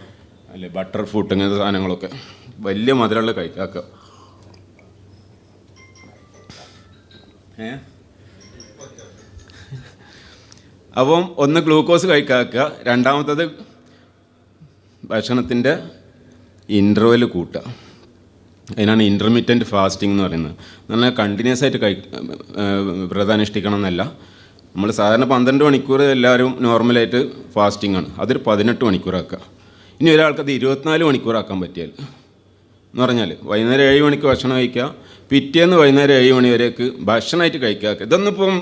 അല്ലെ ബട്ടർ ഫ്രൂട്ട് ഇങ്ങനത്തെ സാധനങ്ങളൊക്കെ വലിയ മധുരമുള്ള കഴിക്കുക. അപ്പം ഒന്ന് ഗ്ലൂക്കോസ് കഴിക്കുക. രണ്ടാമത്തത് ഭക്ഷണത്തിൻ്റെ ഇൻ്റർവെൽ കൂട്ടുക. അതിനാണ് ഇൻ്റർമീഡിയൻറ്റ് ഫാസ്റ്റിംഗ് എന്ന് പറയുന്നത്. എന്നാൽ കണ്ടിന്യൂസ് ആയിട്ട് വ്രതം അനുഷ്ഠിക്കണം എന്നല്ല. നമ്മൾ സാധാരണ 12 മണിക്കൂർ എല്ലാവരും നോർമലായിട്ട് ഫാസ്റ്റിംഗ് ആണ്. അതൊരു 18 മണിക്കൂറാക്കുക. ഇനി ഒരാൾക്കത് 24 മണിക്കൂറാക്കാൻ പറ്റിയാൽ എന്ന് പറഞ്ഞാൽ വൈകുന്നേരം 7 മണിക്ക് ഭക്ഷണം കഴിക്കുക, പിറ്റേന്ന് വൈകുന്നേരം 7 മണി വരേക്ക് ഭക്ഷണമായിട്ട് കഴിക്കുക. ഇതൊന്നും ഇപ്പം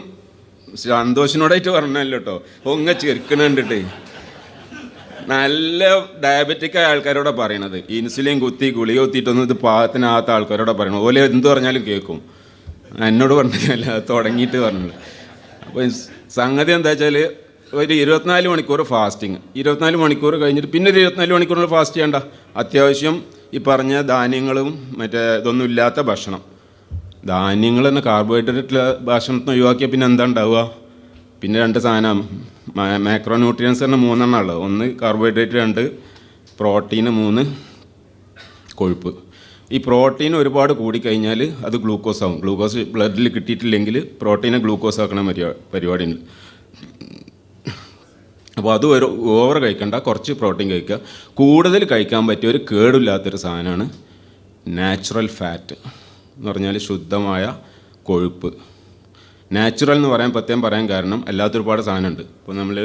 സന്തോഷനോടായിട്ട് പറഞ്ഞല്ലോ കേട്ടോ, ഒങ്ങ ചെറുക്കണ കണ്ടിട്ട്. നല്ല ഡയബറ്റിക്കായ ആൾക്കാരോടാണ് പറയണത്. ഇൻസുലിൻ കുത്തി ഗുളിക കുത്തിയിട്ടൊന്നും ഇത് പാകത്തിനാകാത്ത ആൾക്കാരോടാണ് പറയണത്. ഓലെ എന്ത് പറഞ്ഞാലും കേൾക്കും. എന്നോട് പറഞ്ഞില്ല, തുടങ്ങിയിട്ട് പറഞ്ഞില്ല. അപ്പോൾ സംഗതി എന്താ വെച്ചാൽ ഒരു 24 മണിക്കൂർ ഫാസ്റ്റിങ്, 24 മണിക്കൂർ കഴിഞ്ഞിട്ട് പിന്നെ ഒരു 24 മണിക്കൂറിൽ ഫാസ്റ്റ് ചെയ്യണ്ട. അത്യാവശ്യം ഈ പറഞ്ഞ ധാന്യങ്ങളും മറ്റേ ഇതൊന്നും ഇല്ലാത്ത ഭക്ഷണം, ധാന്യങ്ങൾ തന്നെ കാർബോഹൈഡ്രേറ്റ് ഭക്ഷണത്തിന് ഒഴിവാക്കിയാൽ പിന്നെ എന്താ ഉണ്ടാവുക? പിന്നെ 2 സാധനം മാക്രോ ന്യൂട്രിയൻസ് തന്നെ 3 ഉള്ളത്. 1 കാർബോഹൈഡ്രേറ്റ്, 2 പ്രോട്ടീന്, 3 കൊഴുപ്പ്. ഈ പ്രോട്ടീൻ ഒരുപാട് കൂടിക്കഴിഞ്ഞാൽ അത് ഗ്ലൂക്കോസ് ആവും. ഗ്ലൂക്കോസ് ബ്ലഡിൽ കിട്ടിയിട്ടില്ലെങ്കിൽ പ്രോട്ടീനെ ഗ്ലൂക്കോസ് ആക്കണ പരിപാടിയുണ്ട്. അപ്പോൾ അത് ഓവർ കഴിക്കണ്ട, കുറച്ച് പ്രോട്ടീൻ കഴിക്കുക. കൂടുതൽ കഴിക്കാൻ പറ്റിയ ഒരു കേടില്ലാത്തൊരു സാധനമാണ് നാച്ചുറൽ ഫാറ്റ് എന്ന് പറഞ്ഞാൽ ശുദ്ധമായ കൊഴുപ്പ്. നാച്ചുറൽ എന്ന് പറയാൻ കാരണം അല്ലാത്ത ഒരുപാട് സാധനമുണ്ട്. ഇപ്പോൾ നമ്മൾ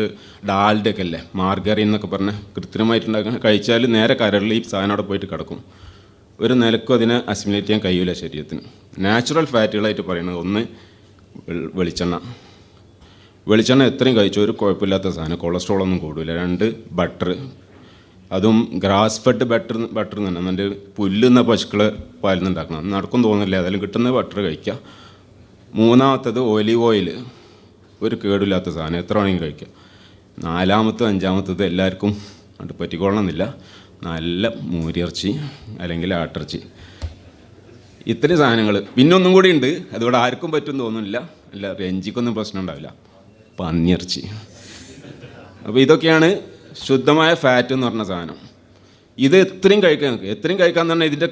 ഡാൽഡൊക്കെ അല്ലേ, മാർഗറിൻ എന്നൊക്കെ പറഞ്ഞ് കൃത്രിമമായിട്ടുണ്ടാക്കുന്ന കഴിച്ചാൽ നേരെ കരളിൽ ഈ സാധനം അവിടെ പോയിട്ട് കിടക്കും. ഒരു നിലക്കും അതിനെ അസിമിലേറ്റ് ചെയ്യാൻ കഴിയില്ല ശരീരത്തിന്. നാച്ചുറൽ ഫാറ്റുകളായിട്ട് പറയുന്നത് 1 വെളിച്ചെണ്ണ എത്രയും കഴിച്ചു ഒരു കുഴപ്പമില്ലാത്ത സാധനം, കൊളസ്ട്രോളൊന്നും കൂടില്ല. 2 ബട്ടർ, അതും ഗ്രാസ് ഫെഡ് ബട്ടർ തന്നെ, നല്ല പുല്ലുന്ന പശുക്കൾ പാലിൽ നിന്നുണ്ടാക്കണം. നടക്കും തോന്നില്ല, അതെല്ലാം കിട്ടുന്ന ബട്ടർ കഴിക്കുക. 3 ഒലിവ് ഓയിൽ, ഒരു കേടില്ലാത്ത സാധനം, എത്ര വേണമെങ്കിലും കഴിക്കുക. 4 എല്ലാവർക്കും അത് പറ്റിക്കൊള്ളണമെന്നില്ല, നല്ല മൂരിയിറച്ചി അല്ലെങ്കിൽ ആട്ടിറച്ചി, ഇത്രയും സാധനങ്ങൾ. പിന്നെ ഒന്നും കൂടി ഉണ്ട്, അതുകൊണ്ട് ആർക്കും പറ്റുമെന്ന് തോന്നുന്നില്ല, അല്ല രഞ്ജിക്കൊന്നും പ്രശ്നം ഉണ്ടാവില്ല, പന്നിയിറച്ചി. അപ്പോൾ ഇതൊക്കെയാണ് ശുദ്ധമായ ഫാറ്റ് എന്ന് പറഞ്ഞ സാധനം. ഇത് എത്രയും കഴിക്കാൻ തന്നെ ഇതിൻ്റെ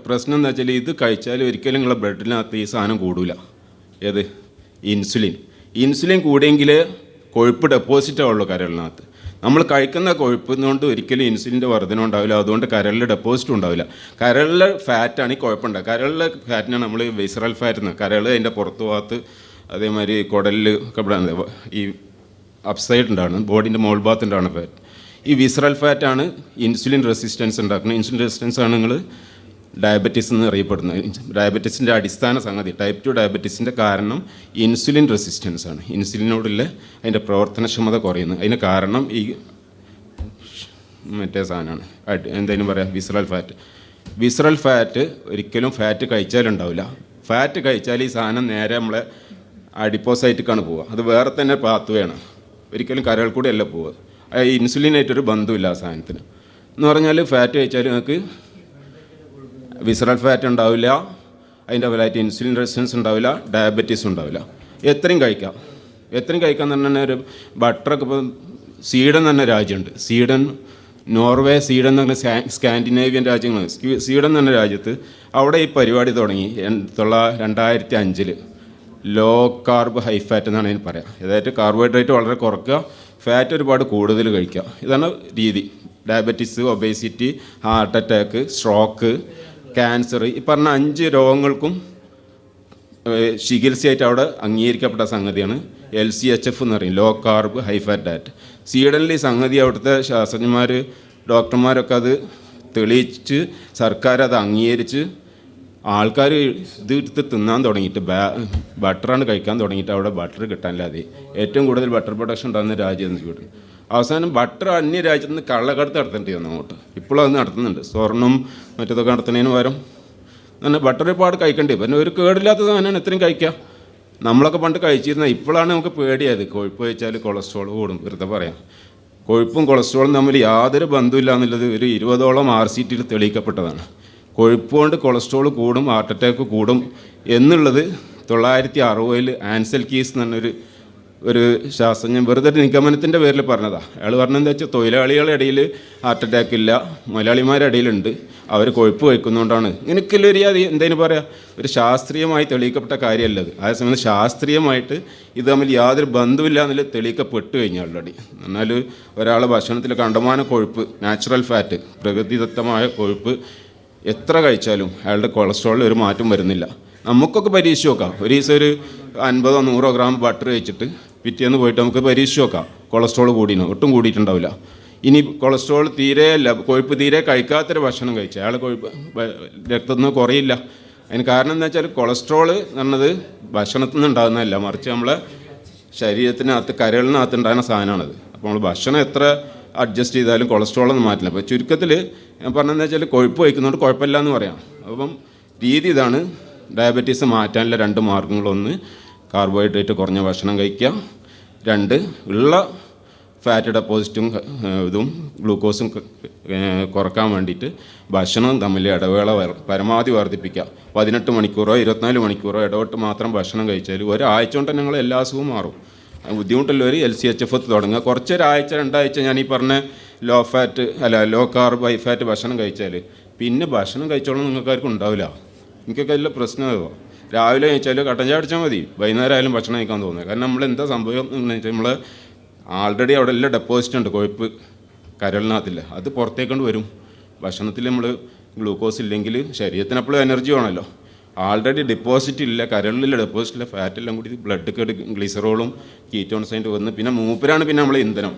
പ്രശ്നം എന്താ വെച്ചാൽ ഇത് കഴിച്ചാൽ ഒരിക്കലും നിങ്ങളുടെ ബ്ലഡിനകത്ത് ഈ സാധനം കൂടില്ല. ഏത്? ഇൻസുലിൻ കൂടിയെങ്കിൽ കൊഴുപ്പ് ഡെപ്പോസിറ്റ് ആവുള്ളൂ കരളിനകത്ത്. നമ്മൾ കഴിക്കുന്ന കൊഴുപ്പിനുകൊണ്ട് ഒരിക്കലും ഇൻസുലിൻ്റെ വർധന ഉണ്ടാവില്ല, അതുകൊണ്ട് കരളിൽ ഡെപ്പോസിറ്റും ഉണ്ടാവില്ല. കരളിലെ ഫാറ്റാണ് ഈ കുഴപ്പമുണ്ടാകുക. കരളിലെ ഫാറ്റിനാണ് നമ്മൾ വിസറൽ ഫാറ്റ് എന്ന്. കരൾ അതിൻ്റെ പുറത്തു ഭാഗത്ത്, അതേമാതിരി കുടലിൽ ഒക്കെ ഈ അപ്സൈഡ് ഉണ്ടാണ്, ബോഡീൻ്റെ മോൾ ഭാഗത്ത് ഉണ്ടാണ് ഫാറ്റ്. ഈ വിസറൽ ഫാറ്റാണ് ഇൻസുലിൻ റെസിസ്റ്റൻസ് ഉണ്ടാക്കുന്നത്. ഇൻസുലിൻ റെസിസ്റ്റൻസ് ആണ് നിങ്ങൾ ഡയബറ്റീസ് എന്ന് അറിയപ്പെടുന്നത്. ഡയബറ്റീസിൻ്റെ അടിസ്ഥാന സംഗതി, ടൈപ്പ് 2 ഡയബറ്റീസിൻ്റെ കാരണം ഇൻസുലിൻ റെസിസ്റ്റൻസ് ആണ്. ഇൻസുലിനോടുള്ള അതിൻ്റെ പ്രവർത്തനക്ഷമത കുറയുന്നത്. അതിന് കാരണം ഈ മറ്റേ സാധനമാണ്, എന്തായാലും പറയാം, വിസറൽ ഫാറ്റ് ഒരിക്കലും ഫാറ്റ് കഴിച്ചാലുണ്ടാവില്ല. ഫാറ്റ് കഴിച്ചാൽ ഈ സാധനം നേരെ നമ്മളെ അഡിപ്പോസൈറ്റിക്കാണ് പോവുക. അത് വേറെ തന്നെ പാത്വേ ആണ്, ഒരിക്കലും കരൾ കൂടി അല്ല പോവുക. ഇൻസുലിനായിട്ടൊരു ബന്ധമില്ല ആ സാധനത്തിന്. എന്ന് പറഞ്ഞാൽ ഫാറ്റ് കഴിച്ചാൽ നിങ്ങൾക്ക് വിസറൽ ഫാറ്റ് ഉണ്ടാവില്ല, അതിൻ്റെ ഫലമായിട്ട് ഇൻസുലിൻ റെസിസ്റ്റൻസ് ഉണ്ടാവില്ല, ഡയബറ്റീസ് ഉണ്ടാവില്ല. എത്രയും കഴിക്കാം എന്ന് പറഞ്ഞാൽ ഒരു ബട്ടറൊക്കെ ഇപ്പോൾ സ്വീഡൻ തന്നെ രാജ്യമുണ്ട്. സ്വീഡൻ, നോർവേ, സ്വീഡൻ എന്ന് പറഞ്ഞ സ്കാൻഡിനേവിയൻ രാജ്യങ്ങൾ. സ്വീഡൻ തന്നെ രാജ്യത്ത് അവിടെ ഈ പരിപാടി തുടങ്ങി 2005 ലോ കാർബ് ഹൈ ഫാറ്റ് എന്നാണ് അതിന് പറയാം. അതായത് കാർബോഹൈഡ്രേറ്റ് വളരെ കുറയ്ക്കുക, ഫാറ്റ് ഒരുപാട് കൂടുതൽ കഴിക്കുക. ഇതാണ് രീതി. Diabetes, obesity, heart attack, stroke, cancer, ഈ പറഞ്ഞ 5 രോഗങ്ങൾക്കും ചികിത്സയായിട്ട് അവിടെ അംഗീകരിക്കപ്പെട്ട സംഗതിയാണ് LCHF എന്ന് പറയും, low carb high fat diet. സ്വീഡനിൽ ഈ സംഗതി അവിടുത്തെ ശാസ്ത്രജ്ഞന്മാർ, ഡോക്ടർമാരൊക്കെ അത് തെളിയിച്ച് സർക്കാർ അത് അംഗീകരിച്ച് ആൾക്കാർ ഇത് എടുത്ത് തിന്നാൻ തുടങ്ങിയിട്ട് ബട്ടറാണ് കഴിക്കാൻ തുടങ്ങിയിട്ട് അവിടെ ബട്ടർ കിട്ടാനില്ലാതെ ഏറ്റവും കൂടുതൽ ബട്ടർ പ്രൊഡക്ഷൻ ഉണ്ടാകുന്ന രാജ്യം സ്വീഡൻ. അവസാനം ബട്ടർ അന്യ രാജ്യത്ത് നിന്ന് കള്ളക്കടത്ത് നടത്തേണ്ടി വന്നു അങ്ങോട്ട്. ഇപ്പോഴും അത് നടത്തുന്നുണ്ട്. സ്വർണ്ണം മറ്റേതൊക്കെ നടത്തുന്നതിന് പകരം അങ്ങനെ ബട്ടർ ഒരുപാട് കഴിക്കേണ്ടി. പിന്നെ ഒരു കേടില്ലാത്ത സാധനമാണ് എത്രയും കഴിക്കുക. നമ്മളൊക്കെ പണ്ട് കഴിച്ചിരുന്ന, ഇപ്പോഴാണ് നമുക്ക് പേടിയായത്. കൊഴുപ്പ് കഴിച്ചാൽ കൊളസ്ട്രോൾ കൂടും. വെറുതെ പറയാം. കൊഴുപ്പും കൊളസ്ട്രോളും തമ്മിൽ യാതൊരു ബന്ധമില്ല എന്നുള്ളത് ഒരു 20ഓളം RCT തെളിയിക്കപ്പെട്ടതാണ്. കൊഴുപ്പ് കൊണ്ട് കൊളസ്ട്രോൾ കൂടും, ഹാർട്ട് അറ്റാക്ക് കൂടും എന്നുള്ളത് 1960 ആൻസൽ കീസ് എന്ന് പറഞ്ഞൊരു ശാസ്ത്രജ്ഞൻ വെറുതെ നിഗമനത്തിൻ്റെ പേരിൽ പറഞ്ഞതാണ്. അയാൾ പറഞ്ഞതെന്താ വെച്ചാൽ തൊഴിലാളികളുടെ ഇടയിൽ ഹാർട്ട് അറ്റാക്ക് ഇല്ല, മലയാളിമാരുടെ ഇടയിലുണ്ട്, അവർ കൊഴുപ്പ് കഴിക്കുന്നതുകൊണ്ടാണ്. ഇങ്ങനെയൊക്കെയുള്ള ഒരു എന്തേലും പറയുക, ഒരു ശാസ്ത്രീയമായി തെളിയിക്കപ്പെട്ട കാര്യമല്ല അത്. അതേസമയം ശാസ്ത്രീയമായിട്ട് ഇത് തമ്മിൽ യാതൊരു ബന്ധമില്ല എന്നുള്ളത് തെളിയിക്കപ്പെട്ടു കഴിഞ്ഞാൽ ഓൾറെഡി. എന്നാൽ ഒരാളെ ഭക്ഷണത്തിൽ കണ്ടമാന കൊഴുപ്പ്, നാച്ചുറൽ ഫാറ്റ്, പ്രകൃതിദത്തമായ കൊഴുപ്പ് എത്ര കഴിച്ചാലും അയാളുടെ കൊളസ്ട്രോളിൽ ഒരു മാറ്റം വരുന്നില്ല. നമുക്കൊക്കെ പരീക്ഷിച്ച് നോക്കാം. ഒരു ദിവസം ഒരു 50-100 ഗ്രാം ബട്ടർ കഴിച്ചിട്ട് പിറ്റേന്ന് പോയിട്ട് നമുക്ക് പരീക്ഷിച്ച് നോക്കാം കൊളസ്ട്രോൾ കൂടിനോ. ഒട്ടും കൂടിയിട്ടുണ്ടാവില്ല. ഇനി കൊളസ്ട്രോൾ തീരെ അല്ല, കൊഴുപ്പ് തീരെ കഴിക്കാത്തൊരു ഭക്ഷണം കഴിച്ചാൽ അയാൾ കൊഴുപ്പ് രക്തത്തിൽ നിന്ന് കുറയില്ല. അതിന് കാരണം എന്താ വെച്ചാൽ കൊളസ്ട്രോൾ എന്ന് പറഞ്ഞത് ഭക്ഷണത്തിൽ നിന്ന് ഉണ്ടാകുന്നതല്ല, മറിച്ച് നമ്മളെ ശരീരത്തിനകത്ത് കരളിനകത്ത് ഉണ്ടാകുന്ന സാധനമാണത്. അപ്പോൾ നമ്മൾ ഭക്ഷണം എത്ര അഡ്ജസ്റ്റ് ചെയ്താലും കൊളസ്ട്രോളൊന്നും മാറ്റില്ല. അപ്പോൾ ചുരുക്കത്തിൽ ഞാൻ പറഞ്ഞതെന്ന് വെച്ചാൽ കൊഴുപ്പ് കഴിക്കുന്നതുകൊണ്ട് കുഴപ്പമില്ല എന്ന് പറയാം. അപ്പം രീതി ഇതാണ്. ഡയബറ്റീസ് മാറ്റാനുള്ള 2 മാർഗ്ഗങ്ങൾ: 1 കാർബോഹൈഡ്രേറ്റ് കുറഞ്ഞ ഭക്ഷണം കഴിക്കുക, 2 ഉള്ള ഫാറ്റ് ഡെപ്പോസിറ്റും ഇതും ഗ്ലൂക്കോസും കുറക്കാൻ വേണ്ടിയിട്ട് ഭക്ഷണം തമ്മിൽ ഇടവേള പരമാവധി വർദ്ധിപ്പിക്കുക. 18 മണിക്കൂറോ 24 മണിക്കൂറോ ഇടവിട്ട് മാത്രം ഭക്ഷണം കഴിച്ചാൽ ഒരാഴ്ച കൊണ്ട് ഞങ്ങൾ എല്ലാ അസുഖവും മാറും. ബുദ്ധിമുട്ടുള്ളവർ LCHF തുടങ്ങുക. കുറച്ചൊരാഴ്ച 2 ആഴ്ച ഞാൻ ഈ പറഞ്ഞ ലോ കാർബ് ഹൈ ഫാറ്റ് ഭക്ഷണം കഴിച്ചാൽ പിന്നെ ഭക്ഷണം കഴിച്ചോളം നിങ്ങൾക്കാർക്കും ഉണ്ടാവില്ല. എനിക്കൊക്കെ അതിൽ പ്രശ്നമാകുമോ. രാവിലെ കഴിച്ചാൽ കട്ടൻ ചായ അടിച്ചാൽ മതി, വൈകുന്നേരം ആയാലും ഭക്ഷണം കഴിക്കാൻ തോന്നുന്നത്. കാരണം നമ്മളെന്താ സംഭവം എന്ന് വെച്ചാൽ നമ്മൾ ആൾറെഡി അവിടെ എല്ലാം ഡെപ്പോസിറ്റ് ഉണ്ട്, കൊഴുപ്പ് കരളിനകത്തില്ല, അത് പുറത്തേക്കൊണ്ട് വരും. ഭക്ഷണത്തിൽ നമ്മൾ ഗ്ലൂക്കോസ് ഇല്ലെങ്കിൽ ശരീരത്തിനെപ്പോഴും എനർജി വേണമല്ലോ. ആൾറെഡി ഡെപ്പോസിറ്റ് ഇല്ല, കരളിലെ ഡെപ്പോസിറ്റില്ല, ഫാറ്റെല്ലാം കൂടി ബ്ലഡ് കേട് ഗ്ലിസറോളും കീറ്റോൺസായിട്ട് വന്ന് പിന്നെ മൂപ്പരാണ് പിന്നെ നമ്മൾ ഇന്ധനം.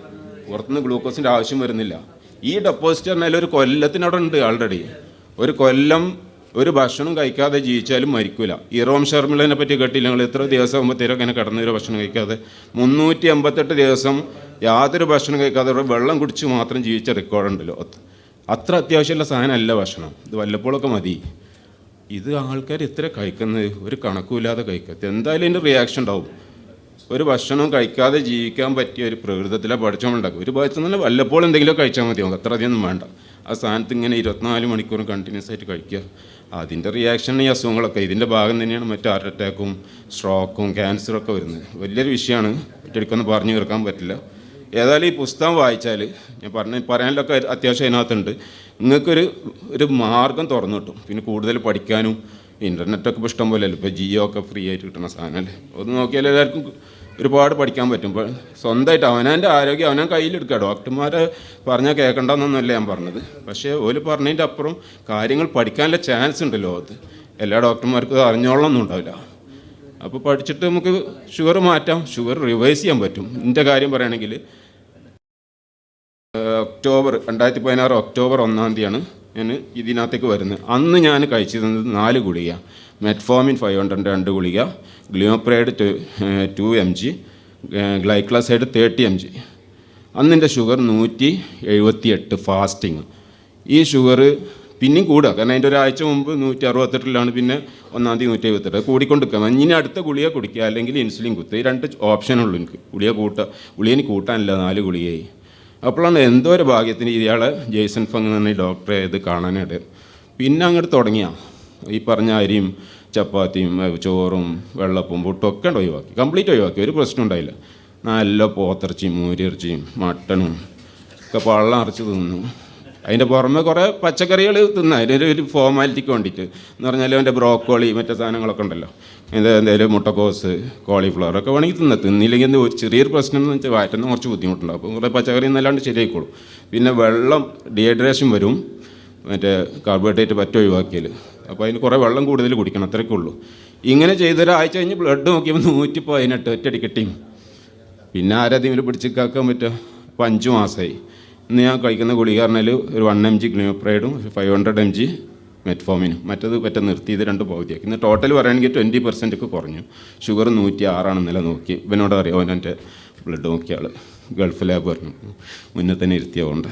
പുറത്തുനിന്ന് ഗ്ലൂക്കോസിൻ്റെ ആവശ്യം വരുന്നില്ല. ഈ ഡെപ്പോസിറ്റ് പറഞ്ഞാൽ ഒരു കൊല്ലത്തിനവിടെ ഉണ്ട് ആൾറെഡി. ഒരു കൊല്ലം ഒരു ഭക്ഷണം കഴിക്കാതെ ജീവിച്ചാലും മരിക്കില്ല. ഇറോം ഷർമിളനെ പറ്റി കേട്ടില്ല നിങ്ങൾ? എത്ര ദിവസം ആകുമ്പോഴത്തേക്കും അങ്ങനെ കടന്നൊരു ഭക്ഷണം കഴിക്കാതെ 388 ദിവസം യാതൊരു ഭക്ഷണം കഴിക്കാതെ വെള്ളം കുടിച്ച് മാത്രം ജീവിച്ച റെക്കോർഡുണ്ടല്ലോ. അത്ര അത്യാവശ്യമുള്ള സാധനമല്ല ഭക്ഷണം. ഇത് വല്ലപ്പോഴൊക്കെ മതി. ഇത് ആൾക്കാർ എത്ര കഴിക്കുന്നത്, ഒരു കണക്കുമില്ലാതെ കഴിക്കുക. എന്തായാലും അതിൻ്റെ റിയാക്ഷൻ ഉണ്ടാവും. ഒരു ഭക്ഷണം കഴിക്കാതെ ജീവിക്കാൻ പറ്റിയ ഒരു പ്രകൃതത്തിലെ പഠിച്ചോണ്ടാക്കും. ഒരു ഭക്ഷണം തന്നെ വല്ലപ്പോഴും എന്തെങ്കിലും കഴിച്ചാൽ മതി, നമുക്ക് അത്ര അധികം വേണ്ട. ആ സ്ഥാനത്ത് ഇങ്ങനെ 24 മണിക്കൂറും കണ്ടിന്യൂസ് ആയിട്ട് കഴിക്കുക. അതിൻ്റെ റിയാക്ഷൻ ഈ അസുഖങ്ങളൊക്കെ ഇതിൻ്റെ ഭാഗം തന്നെയാണ്. മറ്റ് ഹാർട്ട് അറ്റാക്കും സ്ട്രോക്കും ക്യാൻസറൊക്കെ വരുന്നത്. വലിയൊരു വിഷയമാണ്, ഒറ്റയടിക്കൊന്നും പറഞ്ഞു തീർക്കാൻ പറ്റില്ല. ഏതായാലും ഈ പുസ്തകം വായിച്ചാൽ ഞാൻ പറയാനിലൊക്കെ അത്യാവശ്യം അതിനകത്തുണ്ട്. നിങ്ങൾക്കൊരു മാർഗം തുറന്നു കിട്ടും. പിന്നെ കൂടുതൽ പഠിക്കാനും ഇൻ്റർനെറ്റൊക്കെ ഇപ്പോൾ ഇഷ്ടം പോലെ അല്ലേ, ഇപ്പോൾ ജിയോ ഒക്കെ ഫ്രീ ആയിട്ട് കിട്ടുന്ന സാധനമല്ലേ. ഒന്ന് നോക്കിയാൽ എല്ലാവർക്കും ഒരുപാട് പഠിക്കാൻ പറ്റും. ഇപ്പോൾ സ്വന്തമായിട്ട് അവനവൻ്റെ ആരോഗ്യം അവനാൻ കയ്യിലെടുക്കുക. ഡോക്ടർമാരെ പറഞ്ഞാൽ കേൾക്കണ്ടെന്നൊന്നുമല്ല ഞാൻ പറഞ്ഞത്. പക്ഷേ ഓല് പറഞ്ഞതിൻ്റെ അപ്പുറം കാര്യങ്ങൾ പഠിക്കാനുള്ള ചാൻസ് ഉണ്ട് ലോകത്ത്. എല്ലാ ഡോക്ടർമാർക്കും അറിഞ്ഞോളണമെന്നും ഉണ്ടാവില്ല. അപ്പോൾ പഠിച്ചിട്ട് നമുക്ക് ഷുഗർ മാറ്റാം, ഷുഗർ റിവേഴ്സ് ചെയ്യാൻ പറ്റും. എൻ്റെ കാര്യം പറയുകയാണെങ്കിൽ 2016 ഒക്ടോബർ 1-ാം തീയതിയാണ് ഞാൻ ഇതിനകത്തേക്ക് വരുന്നത്. അന്ന് ഞാൻ കഴിച്ചിരുന്നത് 4 ഗുളിക, മെറ്റ്ഫോമിൻ 500 2 ഗുളിക, ഗ്ലിയോപ്രൈഡ് 2 mg, ഗ്ലൈക്ലസൈഡ് 30 mg. അന്നെൻ്റെ ഷുഗർ 178 ഫാസ്റ്റിങ്. ഈ ഷുഗർ പിന്നെയും കൂടുക, കാരണം അതിൻ്റെ ഒരാഴ്ച മുമ്പ് 168 പിന്നെ 1-ാം തീയതി 178. കൂടിക്കൊണ്ടിരിക്കുക. ഇനി അടുത്ത ഗുളിക കുടിക്കുക, അല്ലെങ്കിൽ ഇൻസുലിൻ കുത്തുക. ഈ 2 ഓപ്ഷനുള്ളൂ എനിക്ക്. ഗുളിക കൂട്ടാനില്ല, 4 ഗുളികയായി. അപ്പോഴാണ് എന്തോ ഒരു ഭാഗ്യത്തിന് ഇയാളെ ജെയ്സൺ ഫങ് എന്ന് പറഞ്ഞ ഡോക്ടറെ ഇത് കാണാനായിട്ട്. പിന്നെ അങ്ങോട്ട് തുടങ്ങിയ ഈ പറഞ്ഞ അരിയും ചപ്പാത്തിയും ചോറും വെള്ളപ്പും പുട്ടും ഒക്കെ ഒഴിവാക്കി, കംപ്ലീറ്റ് ഒഴിവാക്കി. ഒരു പ്രശ്നം ഉണ്ടായില്ല. നല്ല പോത്തിറച്ചിയും മൂരിയിറച്ചിയും മട്ടണും ഒക്കെ പള്ളം അരച്ച് തിന്നു. അതിൻ്റെ പുറമെ കുറേ പച്ചക്കറികൾ തിന്നാം, അതിനൊരു ഫോർമാലിറ്റിക്ക് വേണ്ടിയിട്ട്. എന്ന് പറഞ്ഞാൽ അവൻ്റെ ബ്രോക്കോളി മറ്റേ സാധനങ്ങളൊക്കെ ഉണ്ടല്ലോ, എന്തായാലും മുട്ടക്കോസ് കോളിഫ്ലവർ ഒക്കെ വേണമെങ്കിൽ തിന്നില്ലെങ്കിൽ എന്ത് ഒരു ചെറിയൊരു പ്രശ്നം എന്ന് വെച്ചാൽ വയറ്റുന്ന കുറച്ച് ബുദ്ധിമുട്ടുണ്ടാകും. അപ്പോൾ കുറേ പച്ചക്കറി എന്നല്ലാണ്ട് ശരിയായിക്കോളും. പിന്നെ വെള്ളം ഡീഹൈഡ്രേഷൻ വരും, മറ്റേ കാർബോഹൈഡ്രേറ്റ് പറ്റ ഒഴിവാക്കിയാൽ. അപ്പോൾ അതിന് കുറേ വെള്ളം കൂടുതൽ കുടിക്കണം, അത്രയൊക്കെ ഉള്ളൂ. ഇങ്ങനെ ചെയ്തൊരാഴ്ച കഴിഞ്ഞ് ബ്ലഡ് നോക്കിയപ്പോൾ 118 ഒറ്റടിക്കട്ടിയും. പിന്നെ ആരാധീമിൽ പിടിച്ച് കാക്കാൻ പറ്റുക. അപ്പോൾ 5 മാസമായി. ഇന്ന് ഞാൻ കഴിക്കുന്ന ഗുളിക പറഞ്ഞാൽ ഒരു 1 mg ഗ്ലിമോപ്രൈഡും 500 mg മെറ്റ്ഫോമിനും. മറ്റത് നിർത്തി, ഇത് 2 പകുതിയാക്കി. ഇന്ന് ടോട്ടൽ പറയുകയാണെങ്കിൽ 20% ഒക്കെ കുറഞ്ഞു. ഷുഗർ 106 ഇന്നലെ നോക്കി. ഇവനോട് അറിയാം, അവനെൻ്റെ ബ്ലഡ് നോക്കിയ ആൾ ഗൾഫ് ലാബ് പറഞ്ഞു, മുന്നേ തന്നെ ഇരുത്തിയതുകൊണ്ട്.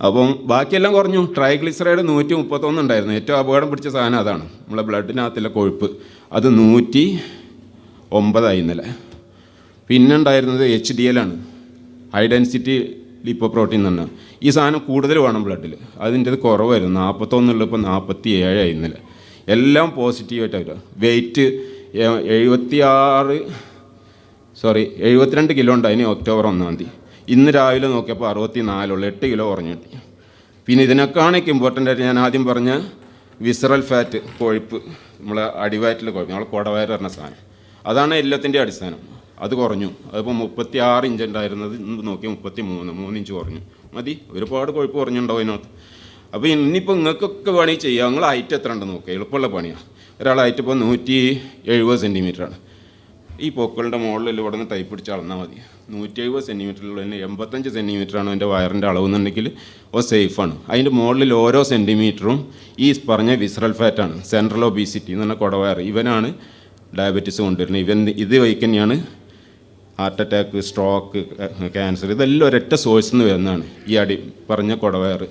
അപ്പം ബാക്കിയെല്ലാം കുറഞ്ഞു. ട്രൈഗ്ലിസറൈഡ് 131 ഉണ്ടായിരുന്നു. ഏറ്റവും അപകടം പിടിച്ച സാധനം അതാണ്, നമ്മളെ ബ്ലഡിനകത്തുള്ള കൊഴുപ്പ്. അത് 109 ഇന്നലെ. പിന്നെ ഉണ്ടായിരുന്നത് HDL ആണ്, ഹൈ ഡെൻസിറ്റി ലിപ്പോപ്രോട്ടീൻ എന്ന് പറഞ്ഞാൽ. ഈ സാധനം കൂടുതൽ വേണം ബ്ലഡിൽ, അതിൻ്റെത് കുറവായിരുന്നു. 41 ഉള്ളപ്പോൾ 47 ഇന്നലെ. എല്ലാം പോസിറ്റീവായിട്ട്. വെയിറ്റ് 72 കിലോ ഉണ്ടായിന് ഒക്ടോബർ 1-ാം തീയതി. ഇന്ന് രാവിലെ നോക്കിയപ്പോൾ 64 ഉള്ളൂ, 8 കിലോ കുറഞ്ഞു കിട്ടി. പിന്നെ ഇതിനൊക്കെയാണെങ്കിൽ ഇമ്പോർട്ടൻ്റ് ആയിട്ട് ഞാൻ ആദ്യം പറഞ്ഞ വിസറൽ ഫാറ്റ്, കൊഴുപ്പ്, നമ്മളെ അടിവയറ്റിൽ കൊഴുപ്പ്, നമ്മളെ കുടവയർ പറഞ്ഞ സാധനം, അതാണ് എല്ലാത്തിൻ്റെ അടിസ്ഥാനം. അത് കുറഞ്ഞു. അതിപ്പോൾ 36 ഇഞ്ച് ഉണ്ടായിരുന്നത് ഇന്ന് നോക്കിയാൽ 3 ഇഞ്ച് കുറഞ്ഞു. മതി, ഒരുപാട് കൊഴുപ്പ് കുറഞ്ഞുണ്ടാവും അതിനകത്ത്. അപ്പോൾ ഇന്നിപ്പോൾ നിങ്ങൾക്കൊക്കെ വേണമെങ്കിൽ ചെയ്യാം. നിങ്ങൾ ഹൈറ്റ് എത്ര ഉണ്ടെന്ന് നോക്കുക, എളുപ്പമുള്ള പണിയാണ്. ഒരാൾ ഹൈറ്റ് ഇപ്പോൾ 170 സെൻറ്റിമീറ്ററാണ്. ഈ പൊക്കളുടെ മുകളിൽ ഇവിടെ നിന്ന് ടൈപ്പ് പിടിച്ച് അളന്നാൽ മതി. 170 സെൻറ്റിമീറ്ററിലുള്ള തന്നെ 85 സെൻറ്റിമീറ്ററാണ് എൻ്റെ വയറിൻ്റെ അളവെന്നുണ്ടെങ്കിൽ അത് സേഫാണ്. അതിൻ്റെ മുകളിൽ ഓരോ സെൻറ്റിമീറ്ററും ഈ പറഞ്ഞ വിസറൽ ഫാറ്റാണ്. സെൻട്രൽ ഒബീസിറ്റി എന്ന് പറഞ്ഞാൽ കുടവയർ, ഇവനാണ് ഡയബറ്റീസ് കൊണ്ടുവരുന്നത്. ഇത് വഴിക്ക് തന്നെയാണ് ഹാർട്ട് അറ്റാക്ക്, സ്ട്രോക്ക്, ക്യാൻസർ, ഇതെല്ലാം ഒരൊറ്റ സോഴ്സിൽ നിന്ന് വരുന്നതാണ്. ഈ പറഞ്ഞ കുടവയർ.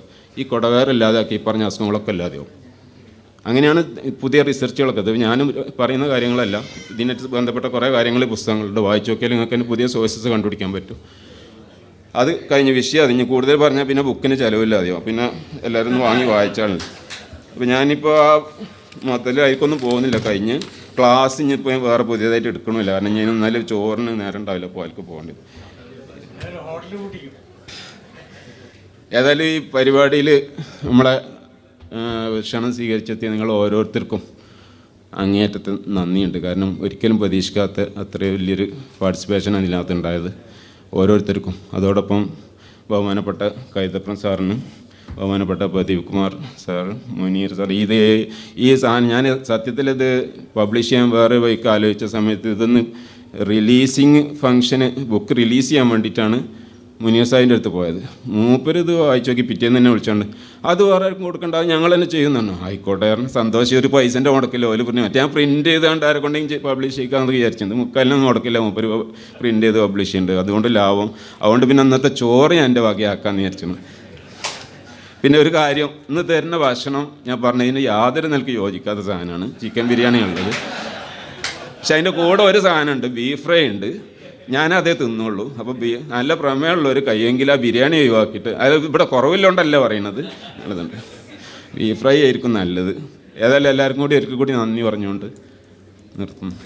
ഈ കുടവയർ ഇല്ലാതാക്കി ഈ പറഞ്ഞ അസുഖങ്ങളൊക്കെ ഇല്ലാതെയാവും. അങ്ങനെയാണ് പുതിയ റിസർച്ചുകളൊക്കെ. അത് ഞാനും പറയുന്ന കാര്യങ്ങളല്ല, ഇതിനായിട്ട് ബന്ധപ്പെട്ട കുറേ കാര്യങ്ങൾ പുസ്തകങ്ങളുണ്ട്, വായിച്ചു നോക്കിയാൽ നിങ്ങൾക്ക് തന്നെ പുതിയ സോഴ്സസ് കണ്ടുപിടിക്കാൻ പറ്റും. അത് കഴിഞ്ഞ വിഷയം. അതിന് കൂടുതൽ പറഞ്ഞാൽ പിന്നെ ബുക്കിന് ചിലവില്ലാതെയോ, പിന്നെ എല്ലാവരും ഒന്ന് വാങ്ങി വായിച്ചാണ്. അപ്പോൾ ഞാനിപ്പോൾ ആ മൊത്തത്തിലായിരിക്കൊന്നും പോകുന്നില്ല. കഴിഞ്ഞ് ക്ലാസ് ഇനിയിപ്പോൾ വേറെ പുതിയതായിട്ട് എടുക്കണമില്ല, കാരണം ഞാൻ എന്നാലും ചോറിന് നേരം ഉണ്ടാവില്ല, അപ്പോൾ അതിലേക്ക് പോകേണ്ടത്. ഏതായാലും ഈ പരിപാടിയിൽ നമ്മളെ ക്ഷണം സ്വീകരിച്ചെത്തിയ നിങ്ങൾ ഓരോരുത്തർക്കും അങ്ങേയറ്റത്ത് നന്ദിയുണ്ട്. കാരണം ഒരിക്കലും പ്രതീക്ഷിക്കാത്ത അത്രയും വലിയൊരു പാർട്ടിസിപ്പേഷൻ അതിനകത്ത് ഉണ്ടായത് ഓരോരുത്തർക്കും. അതോടൊപ്പം ബഹുമാനപ്പെട്ട കൈതപ്രം സാറിനും ബഹുമാനപ്പെട്ട പ്രദീപ് കുമാർ സാർ, മുനീർ സാർ. ഈ സാധനം ഞാൻ സത്യത്തിലിത് പബ്ലിഷ് ചെയ്യാൻ വേറെ വഴിക്ക് ആലോചിച്ച സമയത്ത് ഇതൊന്ന് റിലീസിങ് ഫംഗ്ഷന് ബുക്ക് റിലീസ് ചെയ്യാൻ വേണ്ടിയിട്ടാണ് മുനീർ സാഹിൻ്റെ അടുത്ത് പോയത്. മൂപ്പര് ഇത് വായിച്ചു നോക്കി പിറ്റേന്ന് തന്നെ വിളിച്ചോണ്ട് അത് വേറെ ആർക്കും കൊടുക്കണ്ട, അത് ഞങ്ങൾ തന്നെ ചെയ്യുന്നുണ്ടോ. ആയിക്കോട്ടെ കാരണം സന്തോഷം. ഒരു പൈസൻ്റെ മുടക്കില്ല. ഓല് പറഞ്ഞു മറ്റേ ഞാൻ പ്രിൻറ്റ് ചെയ്താണ്ട് ആരെ കൊണ്ടെങ്കിൽ പബ്ലിഷ് ചെയ്യാമെന്ന് വിചാരിച്ചത്. മുക്കാലിനൊന്നും മുടക്കില്ല, മൂപ്പര് പ്രിൻറ്റ് ചെയ്ത് പബ്ലിഷ് ചെയ്യുന്നുണ്ട്, അതുകൊണ്ട് ലാഭം. അതുകൊണ്ട് പിന്നെ അന്നത്തെ ചോറ് ഞാൻ എൻ്റെ വകയാക്കാമെന്ന് വിചാരിച്ചു. പിന്നെ ഒരു കാര്യം, ഇന്ന് തരുന്ന ഭക്ഷണം ഞാൻ പറഞ്ഞതിന് യാതൊരു നിലയ്ക്ക് യോജിക്കാത്ത സാധനമാണ്. ചിക്കൻ ബിരിയാണി ഉള്ളത്. പക്ഷെ അതിൻ്റെ കൂടെ ഒരു സാധനമുണ്ട്, ബീഫ് ഫ്രൈ ഉണ്ട്. ഞാനതേ തിന്നുള്ളൂ. അപ്പോൾ നല്ല പ്രമേയമുള്ളൊരു കയ്യെങ്കിൽ ആ ബിരിയാണി ഒഴിവാക്കിയിട്ട്, അത് ഇവിടെ കുറവില്ലോണ്ടല്ല പറയണത്, നല്ലതുണ്ട്. ബീഫ് ഫ്രൈ ആയിരിക്കും നല്ലത്. ഏതായാലും എല്ലാവർക്കും കൂടി ഒരിക്കൽ കൂടി നന്ദി പറഞ്ഞുകൊണ്ട് നിർത്തുന്നു.